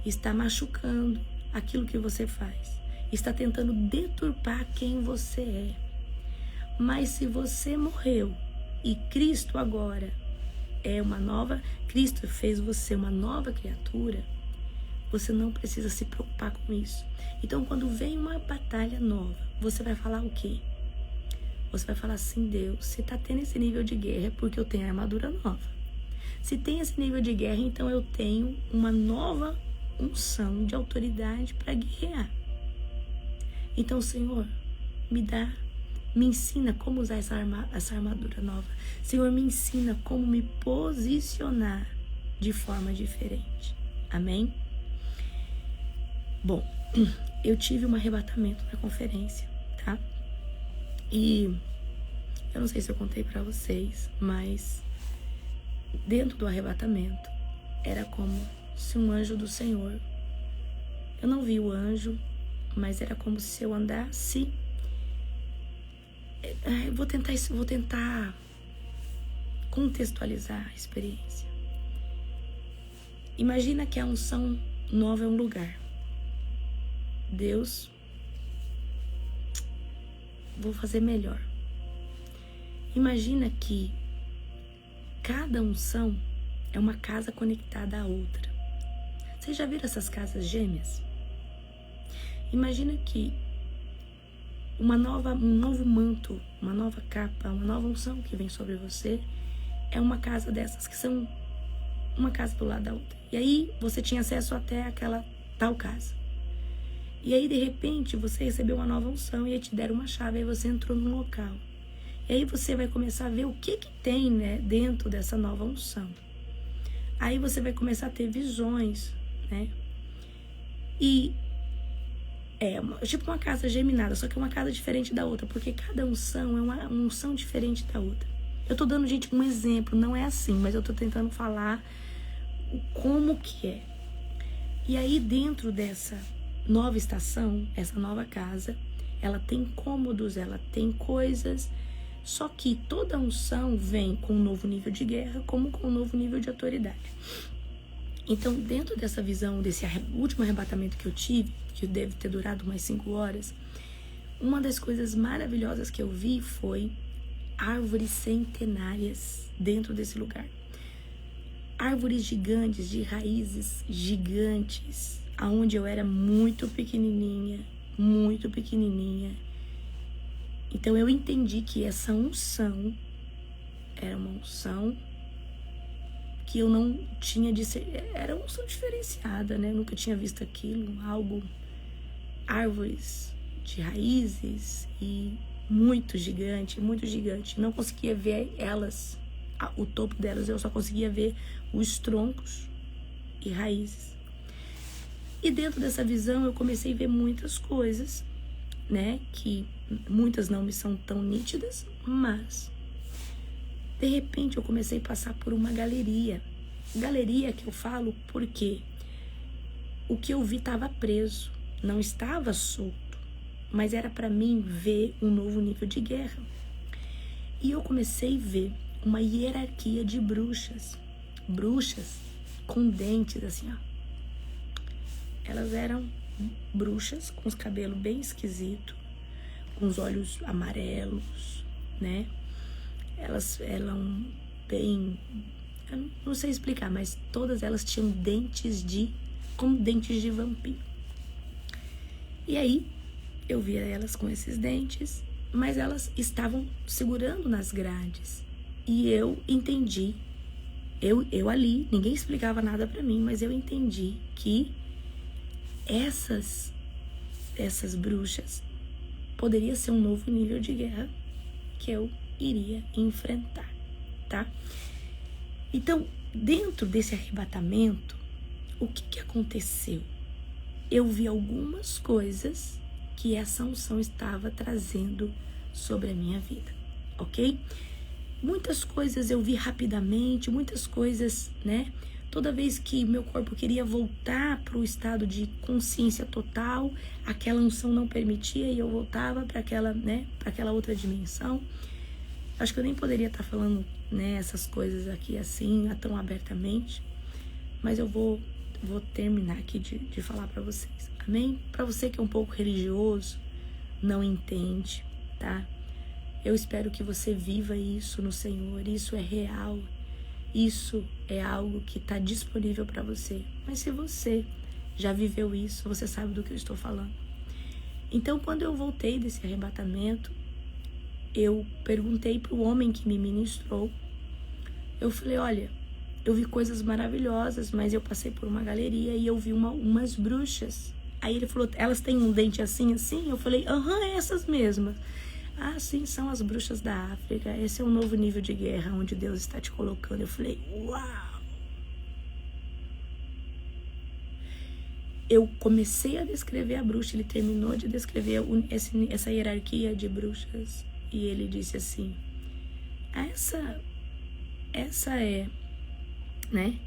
Speaker 1: está machucando aquilo que você faz, está tentando deturpar quem você é. Mas se você morreu e Cristo agora é uma nova, Cristo fez você uma nova criatura, você não precisa se preocupar com isso. Então, quando vem uma batalha nova, você vai falar o quê? Você vai falar assim, Deus, se tá tendo esse nível de guerra é porque eu tenho armadura nova. Se tem esse nível de guerra, então eu tenho uma nova unção de autoridade para guerrear. Então, Senhor, me ensina como usar essa armadura nova. Senhor, me ensina como me posicionar de forma diferente. Amém? Bom, eu tive um arrebatamento na conferência, tá? E eu não sei se eu contei pra vocês, mas dentro do arrebatamento era como se um anjo do Senhor, eu não vi o anjo, mas era como se eu andasse... Eu vou tentar contextualizar a experiência. Imagina que a unção nova é um lugar. Deus, vou fazer melhor. Imagina que cada unção é uma casa conectada à outra. Vocês já viram essas casas gêmeas? Imagina que um novo manto, uma nova capa, uma nova unção que vem sobre você é uma casa dessas que são uma casa do lado da outra. E aí você tinha acesso até aquela tal casa. E aí de repente você recebeu uma nova unção e aí te deram uma chave, aí você entrou num local. E aí você vai começar a ver o que tem, né, dentro dessa nova unção. Aí você vai começar a ter visões, né? E é tipo uma casa geminada, só que é uma casa diferente da outra, porque cada unção é uma unção diferente da outra. Eu tô dando, gente, um exemplo, não é assim, mas eu tô tentando falar como que é. E aí dentro dessa nova estação, essa nova casa, ela tem cômodos, ela tem coisas, só que toda unção vem com um novo nível de guerra, como com um novo nível de autoridade. Então, dentro dessa visão, desse último arrebatamento que eu tive, que deve ter durado umas 5 horas, uma das coisas maravilhosas que eu vi foi árvores centenárias dentro desse lugar. Árvores gigantes, de raízes gigantes, aonde eu era muito pequenininha. Então eu entendi que essa unção era uma unção que eu não tinha de ser, era uma unção diferenciada, né? Eu nunca tinha visto aquilo, árvores de raízes e muito gigante. Não conseguia ver elas, o topo delas, eu só conseguia ver os troncos e raízes. E dentro dessa visão eu comecei a ver muitas coisas, né? Que muitas não me são tão nítidas, mas de repente eu comecei a passar por uma galeria. Galeria que eu falo porque o que eu vi estava preso, não estava solto, mas era para mim ver um novo nível de guerra. E eu comecei a ver uma hierarquia de bruxas com dentes assim, ó. Elas eram bruxas com os cabelos bem esquisitos, com os olhos amarelos, né? Elas eram bem... Eu não sei explicar, mas todas elas tinham como dentes de vampiro. E aí, eu via elas com esses dentes, mas elas estavam segurando nas grades. E eu entendi, eu ali, ninguém explicava nada pra mim, mas eu entendi que essas bruxas poderia ser um novo nível de guerra que eu iria enfrentar, tá? Então, dentro desse arrebatamento, o que aconteceu? Eu vi algumas coisas que essa unção estava trazendo sobre a minha vida, ok? Muitas coisas eu vi rapidamente, muitas coisas, né? Toda vez que meu corpo queria voltar para o estado de consciência total, aquela unção não permitia e eu voltava para aquela, né, para aquela outra dimensão. Acho que eu nem poderia estar falando, né, essas coisas aqui assim, tão abertamente, mas eu vou terminar aqui de falar para vocês, amém? Para você que é um pouco religioso, não entende, tá? Eu espero que você viva isso no Senhor, isso é real. Isso é algo que está disponível para você. Mas se você já viveu isso, você sabe do que eu estou falando. Então, quando eu voltei desse arrebatamento, eu perguntei para o homem que me ministrou. Eu falei, olha, eu vi coisas maravilhosas, mas eu passei por uma galeria e eu vi umas bruxas. Aí ele falou, elas têm um dente assim, assim? Eu falei, é essas mesmas. Ah, sim, são as bruxas da África. Esse é um novo nível de guerra onde Deus está te colocando. Eu falei, uau! Eu comecei a descrever a bruxa, ele terminou de descrever essa hierarquia de bruxas. E ele disse assim, essa é, né,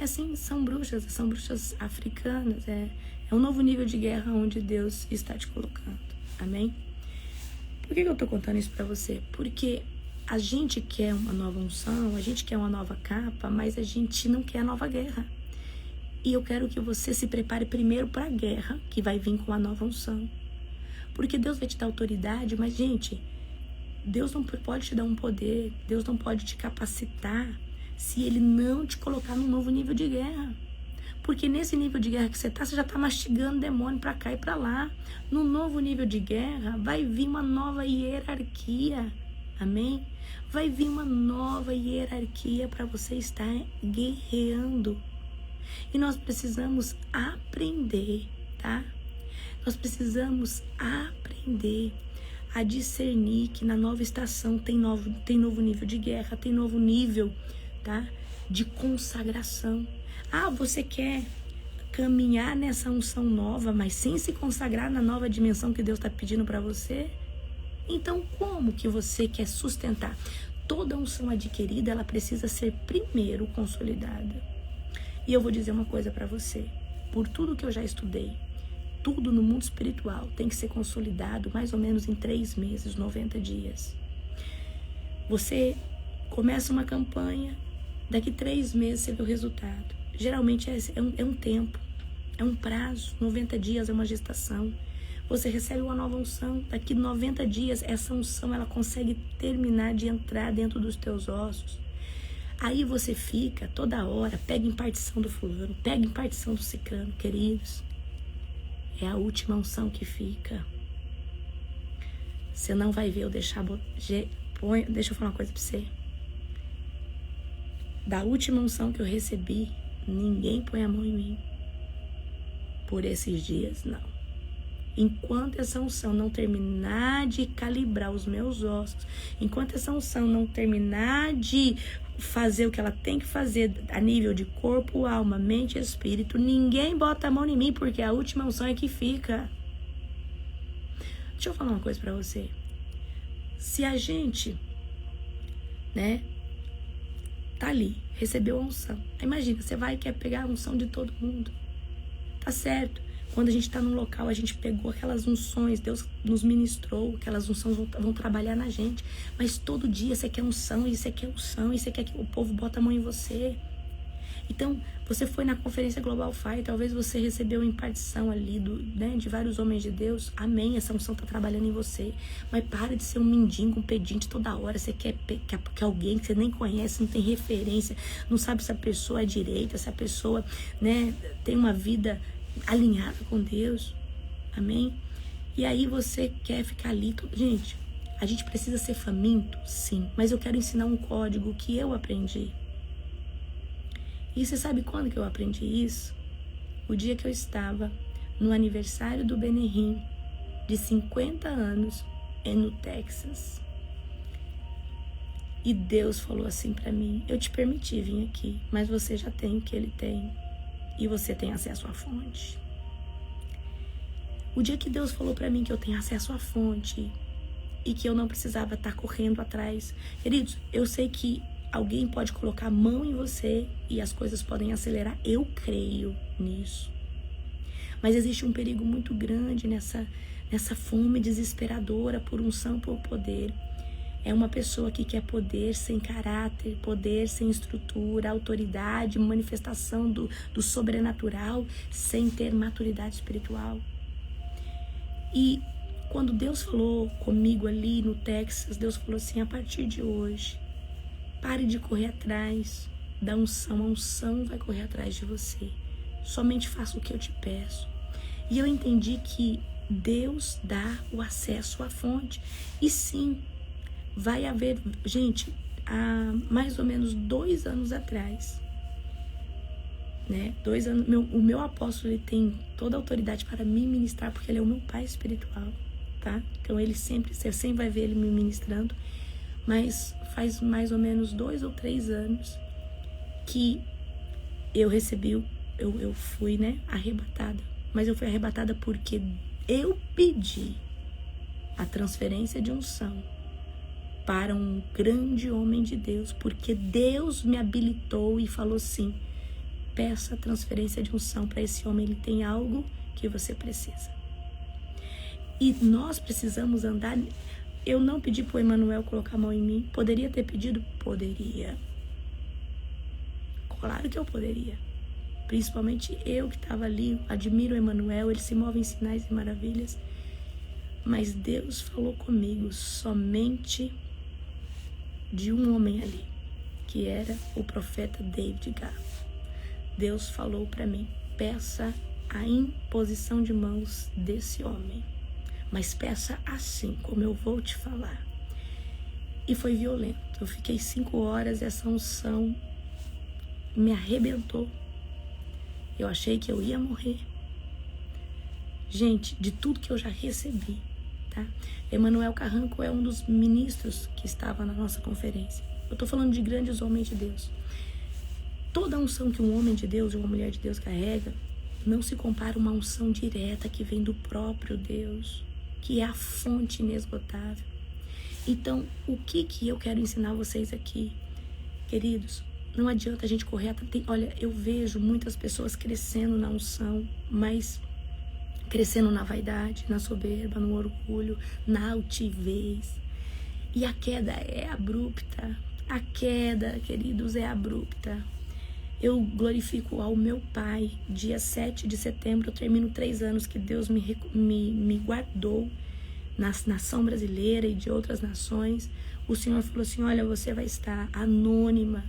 Speaker 1: assim, são bruxas africanas, é um novo nível de guerra onde Deus está te colocando, amém? Por que eu tô contando isso pra você? Porque a gente quer uma nova unção, a gente quer uma nova capa, mas a gente não quer a nova guerra. E eu quero que você se prepare primeiro para a guerra, que vai vir com a nova unção. Porque Deus vai te dar autoridade, mas, gente, Deus não pode te dar um poder, Deus não pode te capacitar se Ele não te colocar num novo nível de guerra. Porque nesse nível de guerra que você já tá mastigando demônio pra cá e pra lá. No novo nível de guerra, vai vir uma nova hierarquia. Amém? Vai vir uma nova hierarquia para você estar guerreando. E nós precisamos aprender, tá? Nós precisamos aprender a discernir que na nova estação tem novo nível de guerra, tem novo nível, tá? De consagração. Ah, você quer caminhar nessa unção nova, mas sem se consagrar na nova dimensão que Deus está pedindo para você? Então, como que você quer sustentar? Toda unção adquirida, ela precisa ser primeiro consolidada. E eu vou dizer uma coisa para você. Por tudo que eu já estudei, tudo no mundo espiritual tem que ser consolidado mais ou menos em 3 meses, 90 dias. Você começa uma campanha, daqui 3 meses você vê o resultado. Geralmente é um tempo, é um prazo, 90 dias é uma gestação. Você recebe uma nova unção, daqui 90 dias essa unção ela consegue terminar de entrar dentro dos teus ossos. Aí você fica toda hora, pega impartição do fulano, pega impartição do ciclano, queridos. É a última unção que fica. Você não vai ver eu deixa eu falar uma coisa pra você. Da última unção que eu recebi, ninguém põe a mão em mim. Por esses dias, não. Enquanto essa unção não terminar de calibrar os meus ossos, enquanto essa unção não terminar de fazer o que ela tem que fazer a nível de corpo, alma, mente e espírito, ninguém bota a mão em mim, porque a última unção é que fica. Deixa eu falar uma coisa pra você. Se a gente, né, tá ali, recebeu a unção. Imagina, você vai e quer pegar a unção de todo mundo. Tá certo. Quando a gente tá num local, a gente pegou aquelas unções, Deus nos ministrou, aquelas unções vão trabalhar na gente. Mas todo dia você quer unção, e você quer unção, e você quer que o povo bota a mão em você. Então, você foi na conferência Global Fire, talvez você recebeu uma impartição ali de vários homens de Deus. Amém, essa unção tá trabalhando em você. Mas para de ser um mendigo, um pedinte toda hora. Você quer que alguém que você nem conhece, não tem referência, não sabe se a pessoa é direita, se a pessoa, né, tem uma vida alinhada com Deus. Amém? E aí você quer ficar ali. Gente, a gente precisa ser faminto? Sim. Mas eu quero ensinar um código que eu aprendi. E você sabe quando que eu aprendi isso? O dia que eu estava no aniversário do Benerim, de 50 anos, no Texas. E Deus falou assim pra mim: eu te permiti vir aqui, mas você já tem o que ele tem. E você tem acesso à fonte. O dia que Deus falou pra mim que eu tenho acesso à fonte e que eu não precisava estar correndo atrás. Queridos, eu sei que alguém pode colocar a mão em você e as coisas podem acelerar. Eu creio nisso. Mas existe um perigo muito grande nessa fome desesperadora por unção, por poder. É uma pessoa que quer poder sem caráter, poder sem estrutura, autoridade, manifestação do sobrenatural, sem ter maturidade espiritual. E quando Deus falou comigo ali no Texas, Deus falou assim: a partir de hoje, pare de correr atrás da unção, a unção vai correr atrás de você. Somente faça o que eu te peço. E eu entendi que Deus dá o acesso à fonte. E sim, vai haver, gente, há mais ou menos 2 anos atrás, né? 2 anos, o meu apóstolo, ele tem toda a autoridade para me ministrar, porque ele é o meu pai espiritual, tá? Então você sempre vai ver ele me ministrando, mas faz mais ou menos 2 ou 3 anos que eu recebi, eu fui, né, arrebatada, mas eu fui arrebatada porque eu pedi a transferência de unção para um grande homem de Deus, porque Deus me habilitou e falou assim: peça a transferência de unção para esse homem, ele tem algo que você precisa. E nós precisamos andar. Eu não pedi para o Emanuel colocar a mão em mim. Poderia ter pedido? Poderia. Claro que eu poderia. Principalmente eu que estava ali, admiro o Emanuel, ele se move em sinais e maravilhas. Mas Deus falou comigo somente de um homem ali, que era o profeta David Gá. Deus falou para mim: peça a imposição de mãos desse homem, mas peça assim, como eu vou te falar. E foi violento. Eu fiquei 5 horas, essa unção me arrebentou. Eu achei que eu ia morrer. Gente, de tudo que eu já recebi, tá? Emanuel Carranco é um dos ministros que estava na nossa conferência. Eu tô falando de grandes homens de Deus. Toda unção que um homem de Deus e uma mulher de Deus carrega não se compara a uma unção direta que vem do próprio Deus, que é a fonte inesgotável. Então, o que eu quero ensinar vocês aqui, queridos? Não adianta a gente correr atrás. Olha, eu vejo muitas pessoas crescendo na unção, mas crescendo na vaidade, na soberba, no orgulho, na altivez. E a queda é abrupta. A queda, queridos, é abrupta. Eu glorifico ao meu Pai. Dia 7 de setembro, eu termino 3 anos que Deus me guardou na nação brasileira e de outras nações. O Senhor falou assim: olha, você vai estar anônima.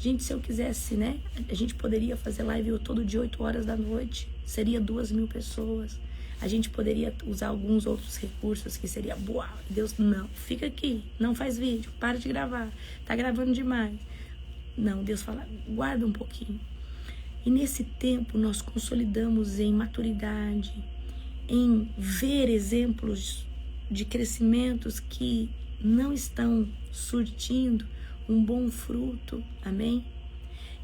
Speaker 1: Gente, se eu quisesse, né, a gente poderia fazer live todo dia 8 horas da noite. Seria 2.000 pessoas. A gente poderia usar alguns outros recursos que seria boa. Deus, não, fica aqui, não faz vídeo, para de gravar, tá gravando demais. Não, Deus fala, guarda um pouquinho. E nesse tempo nós consolidamos em maturidade, em ver exemplos de crescimentos que não estão surtindo um bom fruto, amém?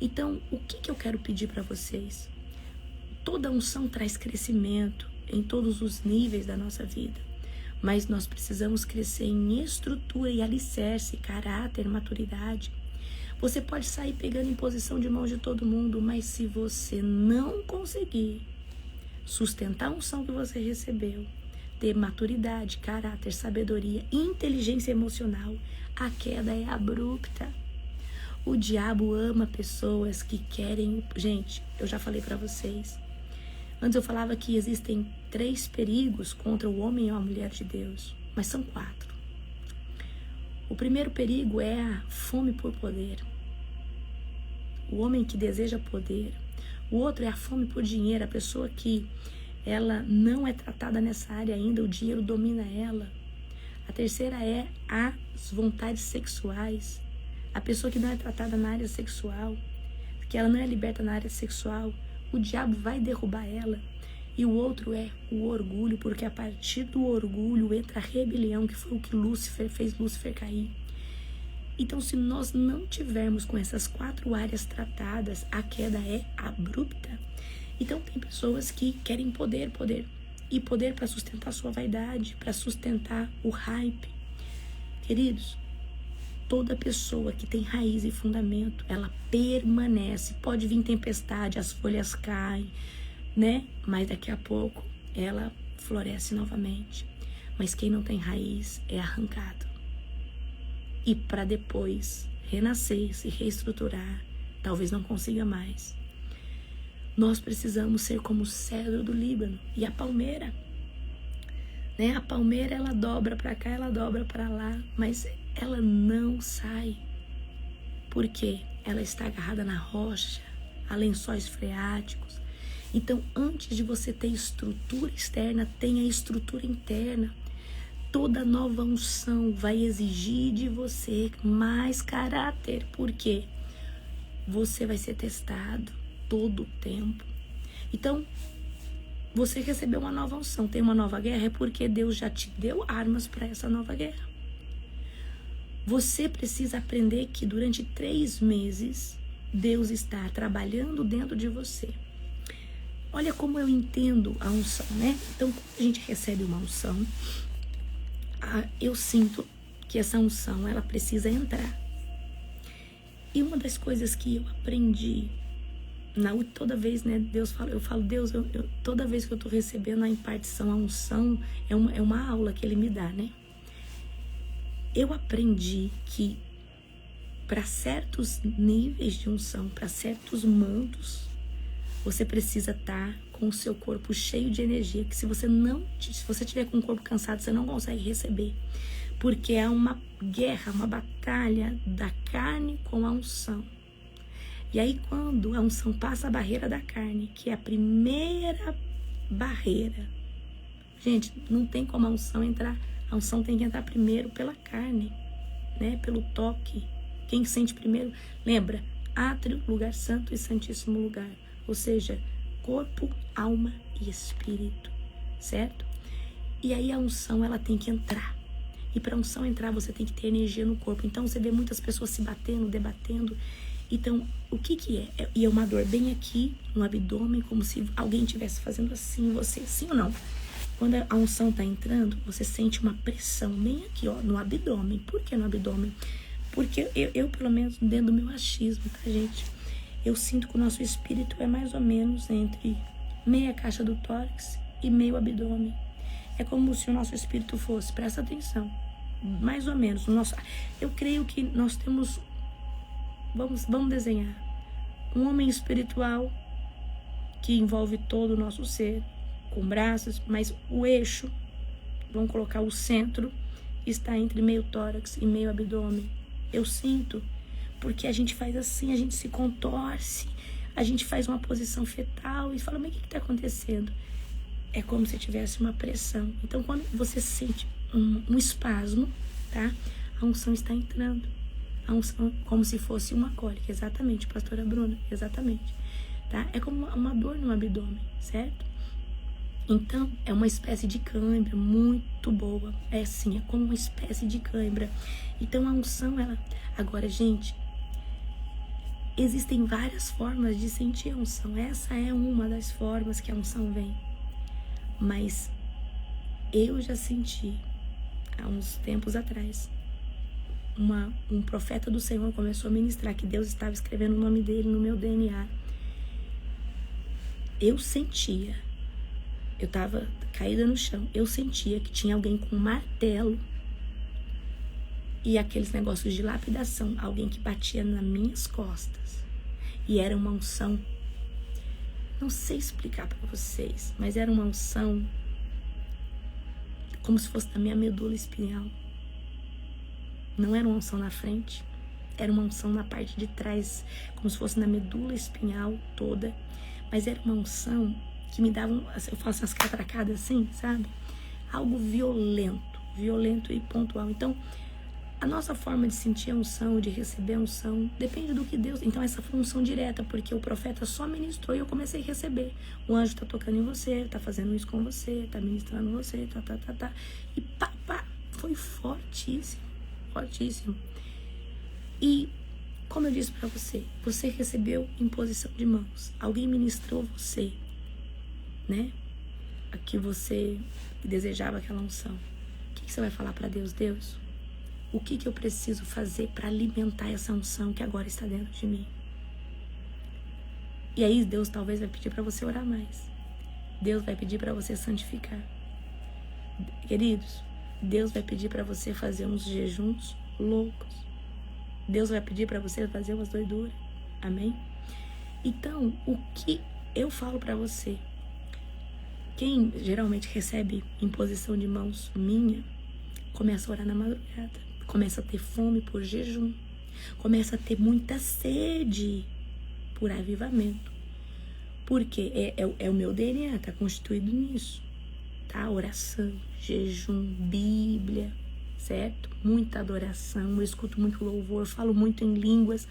Speaker 1: Então, o que eu quero pedir para vocês? Toda unção traz crescimento em todos os níveis da nossa vida, mas nós precisamos crescer em estrutura e alicerce, caráter, maturidade. Você pode sair pegando imposição de mãos de todo mundo, mas se você não conseguir sustentar a unção que você recebeu, ter maturidade, caráter, sabedoria, inteligência emocional, a queda é abrupta. O diabo ama pessoas que querem... Gente, eu já falei para vocês. Antes eu falava que existem 3 perigos contra o homem ou a mulher de Deus, mas são 4. O primeiro perigo é a fome por poder. O homem que deseja poder. O outro é a fome por dinheiro, a pessoa que ela não é tratada nessa área ainda, o dinheiro domina ela. A terceira é as vontades sexuais. A pessoa que não é tratada na área sexual, que ela não é liberta na área sexual, o diabo vai derrubar ela. E o outro é o orgulho, porque a partir do orgulho entra a rebelião, que foi o que Lúcifer fez Lúcifer cair. Então, se nós não tivermos com essas 4 áreas tratadas, a queda é abrupta. Então, tem pessoas que querem poder. E poder para sustentar sua vaidade, para sustentar o hype. Queridos, toda pessoa que tem raiz e fundamento, ela permanece. Pode vir tempestade, as folhas caem, né? Mas daqui a pouco ela floresce novamente. Mas quem não tem raiz é arrancado. E para depois renascer, se reestruturar, talvez não consiga mais. Nós precisamos ser como o cedro do Líbano e a palmeira. Né? A palmeira, ela dobra para cá, ela dobra para lá, mas ela não sai. Por quê? Ela está agarrada na rocha, a lençóis freáticos. Então, antes de você ter estrutura externa, tenha estrutura interna. Toda nova unção vai exigir de você mais caráter. Por quê? Você vai ser testado todo o tempo. Então, você recebeu uma nova unção, tem uma nova guerra, é porque Deus já te deu armas para essa nova guerra. Você precisa aprender que durante 3 meses, Deus está trabalhando dentro de você. Olha como eu entendo a unção, né? Então, quando a gente recebe uma unção, eu sinto que essa unção, ela precisa entrar. E uma das coisas que eu aprendi, toda vez, né, Deus fala, eu falo, Deus, toda vez que eu tô recebendo a impartição, a unção, é uma aula que Ele me dá, né? Eu aprendi que para certos níveis de unção, para certos mantos, você precisa estar com o seu corpo cheio de energia, que se você tiver com o corpo cansado, você não consegue receber. Porque é uma guerra, uma batalha da carne com a unção. E aí quando a unção passa a barreira da carne, que é a primeira barreira, gente, não tem como a unção entrar. A unção tem que entrar primeiro pela carne, né? Pelo toque. Quem sente primeiro, lembra, átrio, lugar santo e santíssimo lugar. Ou seja, corpo, alma e espírito, certo? E aí a unção, ela tem que entrar. E para a unção entrar, você tem que ter energia no corpo. Então você vê muitas pessoas se batendo, debatendo. Então, o que é? E é uma dor bem aqui no abdômen, como se alguém estivesse fazendo assim, você, sim ou não? Quando a unção está entrando, você sente uma pressão bem aqui, ó, no abdômen. Por que no abdômen? Porque eu pelo menos, dentro do meu achismo, tá, gente? Eu sinto que o nosso espírito é mais ou menos entre meia caixa do tórax e meio abdômen. É como se o nosso espírito fosse, presta atenção, mais ou menos. Eu creio que nós temos, vamos desenhar, um homem espiritual que envolve todo o nosso ser, com braços, mas o eixo, vamos colocar o centro, está entre meio tórax e meio abdômen. Eu sinto, porque a gente faz assim, a gente se contorce, a gente faz uma posição fetal e fala, mas o que está acontecendo? É como se tivesse uma pressão. Então, quando você sente um espasmo, tá? A unção está entrando. A unção, como se fosse uma cólica, exatamente, pastora Bruna, exatamente, tá? É como uma dor no abdômen, certo? Então, é uma espécie de cãibra muito boa. É assim, é como uma espécie de cãibra. Então, a unção, ela... Agora, gente, existem várias formas de sentir a unção. Essa é uma das formas que a unção vem. Mas eu já senti, há uns tempos atrás, um profeta do Senhor começou a ministrar que Deus estava escrevendo o nome dele no meu DNA. Eu sentia, eu estava caída no chão, eu sentia que tinha alguém com um martelo e aqueles negócios de lapidação, alguém que batia nas minhas costas. E era uma unção, não sei explicar para vocês, mas era uma unção como se fosse na minha medula espinhal. Não era uma unção na frente, era uma unção na parte de trás, como se fosse na medula espinhal toda. Mas era uma unção que me dava, eu faço umas catracadas assim, sabe? Algo violento e pontual. Então, a nossa forma de sentir a unção, de receber a unção, depende do que Deus... Então, essa foi unção direta, porque o profeta só ministrou e eu comecei a receber. O anjo tá tocando em você, tá fazendo isso com você, tá ministrando você, tá. E pá, foi fortíssimo. E, como eu disse pra você, você recebeu imposição de mãos. Alguém ministrou você, né? A que você desejava aquela unção. O que você vai falar pra Deus? Deus, o que eu preciso fazer para alimentar essa unção que agora está dentro de mim? E aí Deus talvez vai pedir para você orar mais. Deus vai pedir para você santificar. Queridos, Deus vai pedir para você fazer uns jejuns loucos. Deus vai pedir para você fazer umas doiduras. Amém? Então, o que eu falo para você? Quem geralmente recebe imposição de mãos minha, começa a orar na madrugada. Começa a ter fome por jejum. Começa a ter muita sede por avivamento. Porque é o meu DNA, está constituído nisso. Tá? Oração, jejum, Bíblia, certo? Muita adoração, eu escuto muito louvor, falo muito em línguas,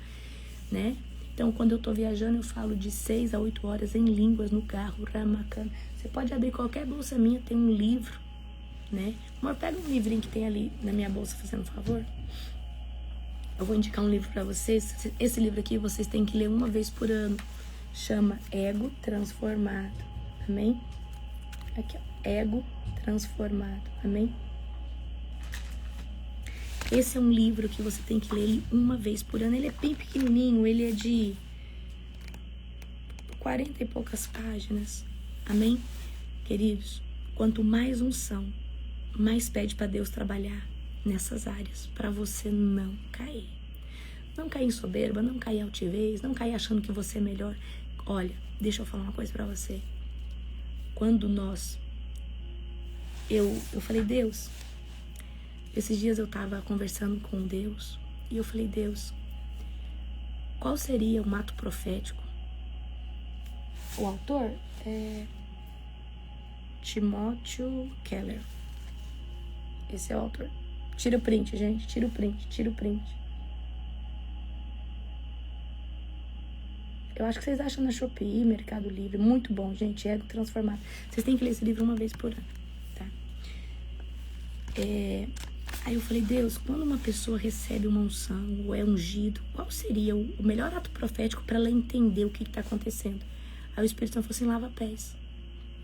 Speaker 1: né? Então, quando eu tô viajando, eu falo de 6 a 8 horas em línguas no carro, ramacana. Você pode abrir qualquer bolsa minha, tem um livro, né? Amor, pega um livrinho que tem ali na minha bolsa, fazendo um favor. Eu vou indicar um livro para vocês. Esse livro aqui vocês têm que ler uma vez por ano. Chama Ego Transformado. Amém? Aqui, ó. Ego Transformado. Amém? Esse é um livro que você tem que ler ele uma vez por ano. Ele é bem pequenininho, ele é de 40 e poucas páginas. Amém? Queridos, quanto mais unção, mais pede para Deus trabalhar nessas áreas, para você não cair. Não cair em soberba, não cair em altivez, não cair achando que você é melhor. Olha, deixa eu falar uma coisa para você. Quando eu falei, Deus, esses dias eu tava conversando com Deus e eu falei, Deus, qual seria um ato profético? O autor é Timothy Keller. Esse é o autor. Tira o print, gente. Tira o print. Eu acho que vocês acham na Shopee, Mercado Livre. Muito bom, gente. Ego transformado. Vocês têm que ler esse livro uma vez por ano, tá? Aí eu falei, Deus, quando uma pessoa recebe uma unção ou é ungido, qual seria o melhor ato profético para ela entender o que está acontecendo? Aí o Espírito Santo falou assim, lava pés.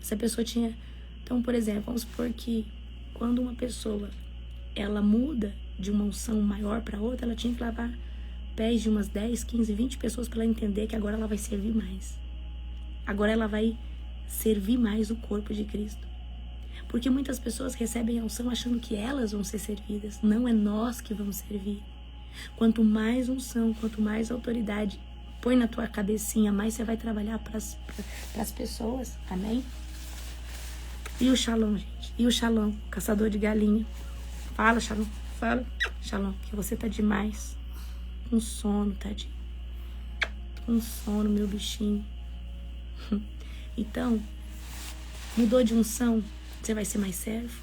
Speaker 1: Essa pessoa tinha... Então, por exemplo, vamos supor que quando uma pessoa, ela muda de uma unção maior para outra, ela tinha que lavar pés de umas 10, 15, 20 pessoas para ela entender que agora ela vai servir mais. Agora ela vai servir mais o corpo de Cristo. Porque muitas pessoas recebem a unção achando que elas vão ser servidas. Não é nós que vamos servir. Quanto mais unção, quanto mais autoridade põe na tua cabecinha, mais você vai trabalhar para as pessoas. Amém? E o Shalom, gente? E o Shalom, caçador de galinha? Fala, Shalom. Fala, Shalom, que você tá demais. Com sono, tadinho. Com sono, meu bichinho. Então, mudou de unção, você vai ser mais servo.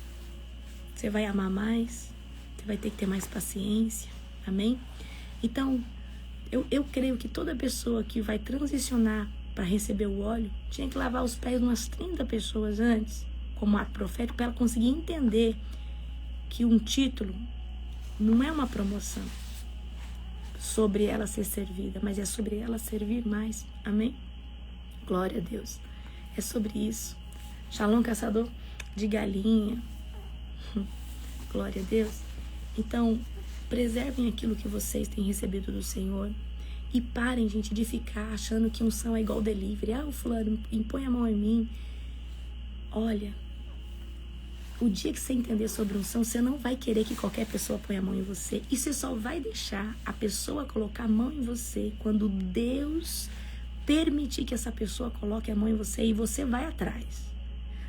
Speaker 1: Você vai amar mais. Você vai ter que ter mais paciência. Amém? Então, eu creio que toda pessoa que vai transicionar para receber o óleo tinha que lavar os pés de umas 30 pessoas antes, como ato profético, para ela conseguir entender que um título não é uma promoção sobre ela ser servida, mas é sobre ela servir mais. Amém? Glória a Deus. É sobre isso. Shalom, caçador de galinha. Glória a Deus. Então, preservem aquilo que vocês têm recebido do Senhor. E parem, gente, de ficar achando que unção é igual delivery. Ah, o fulano impõe a mão em mim. Olha, o dia que você entender sobre unção, você não vai querer que qualquer pessoa ponha a mão em você. E você só vai deixar a pessoa colocar a mão em você quando Deus permitir que essa pessoa coloque a mão em você e você vai atrás.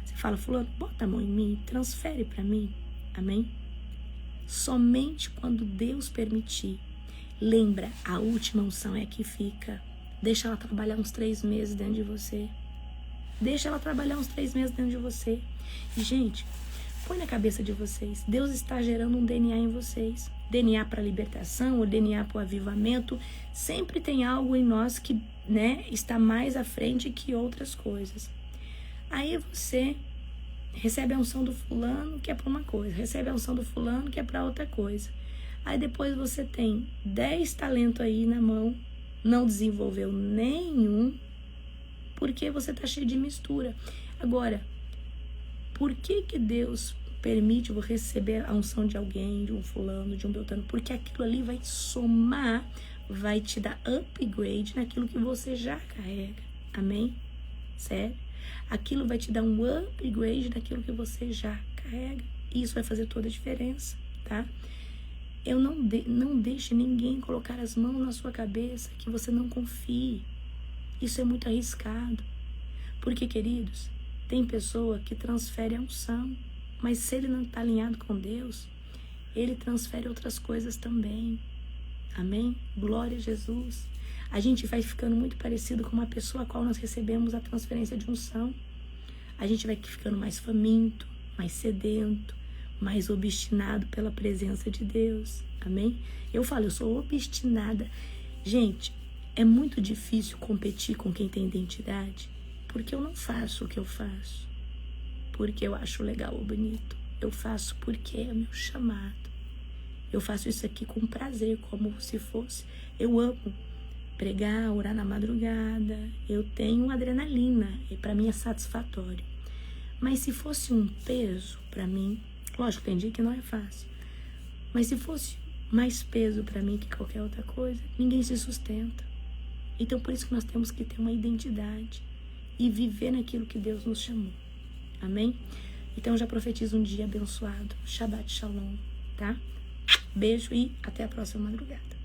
Speaker 1: Você fala, fulano, bota a mão em mim, transfere para mim. Amém? Somente quando Deus permitir. Lembra, a última unção é que fica. Deixa ela trabalhar uns 3 meses dentro de você. Deixa ela trabalhar uns 3 meses dentro de você. E, gente, põe na cabeça de vocês. Deus está gerando um DNA em vocês. DNA para libertação ou DNA para o avivamento. Sempre tem algo em nós que, está mais à frente que outras coisas. Aí você recebe a unção do fulano que é para uma coisa. Recebe a unção do fulano que é para outra coisa. Aí depois você tem 10 talentos aí na mão, não desenvolveu nenhum, porque você tá cheio de mistura. Agora, por que Deus permite você receber a unção de alguém, de um fulano, de um beltrano? Porque aquilo ali vai somar, vai te dar upgrade naquilo que você já carrega. Amém? Sério? Aquilo vai te dar um upgrade naquilo que você já carrega. E isso vai fazer toda a diferença, tá? Não deixe ninguém colocar as mãos na sua cabeça que você não confie. Isso é muito arriscado. Porque, queridos, tem pessoa que transfere a unção, mas se ele não está alinhado com Deus, ele transfere outras coisas também. Amém? Glória a Jesus. A gente vai ficando muito parecido com uma pessoa a qual nós recebemos a transferência de unção. A gente vai ficando mais faminto, mais sedento, mais obstinado pela presença de Deus. Amém? Eu falo, eu sou obstinada. Gente, é muito difícil competir com quem tem identidade, porque eu não faço o que eu faço porque eu acho legal ou bonito. Eu faço porque é meu chamado. Eu faço isso aqui com prazer, como se fosse... Eu amo pregar, orar na madrugada. Eu tenho adrenalina e para mim é satisfatório. Mas se fosse um peso para mim... Lógico, tem dia que não é fácil. Mas se fosse mais peso para mim que qualquer outra coisa, ninguém se sustenta. Então por isso que nós temos que ter uma identidade e viver naquilo que Deus nos chamou. Amém? Então já profetizo um dia abençoado. Shabbat Shalom, tá? Beijo e até a próxima madrugada.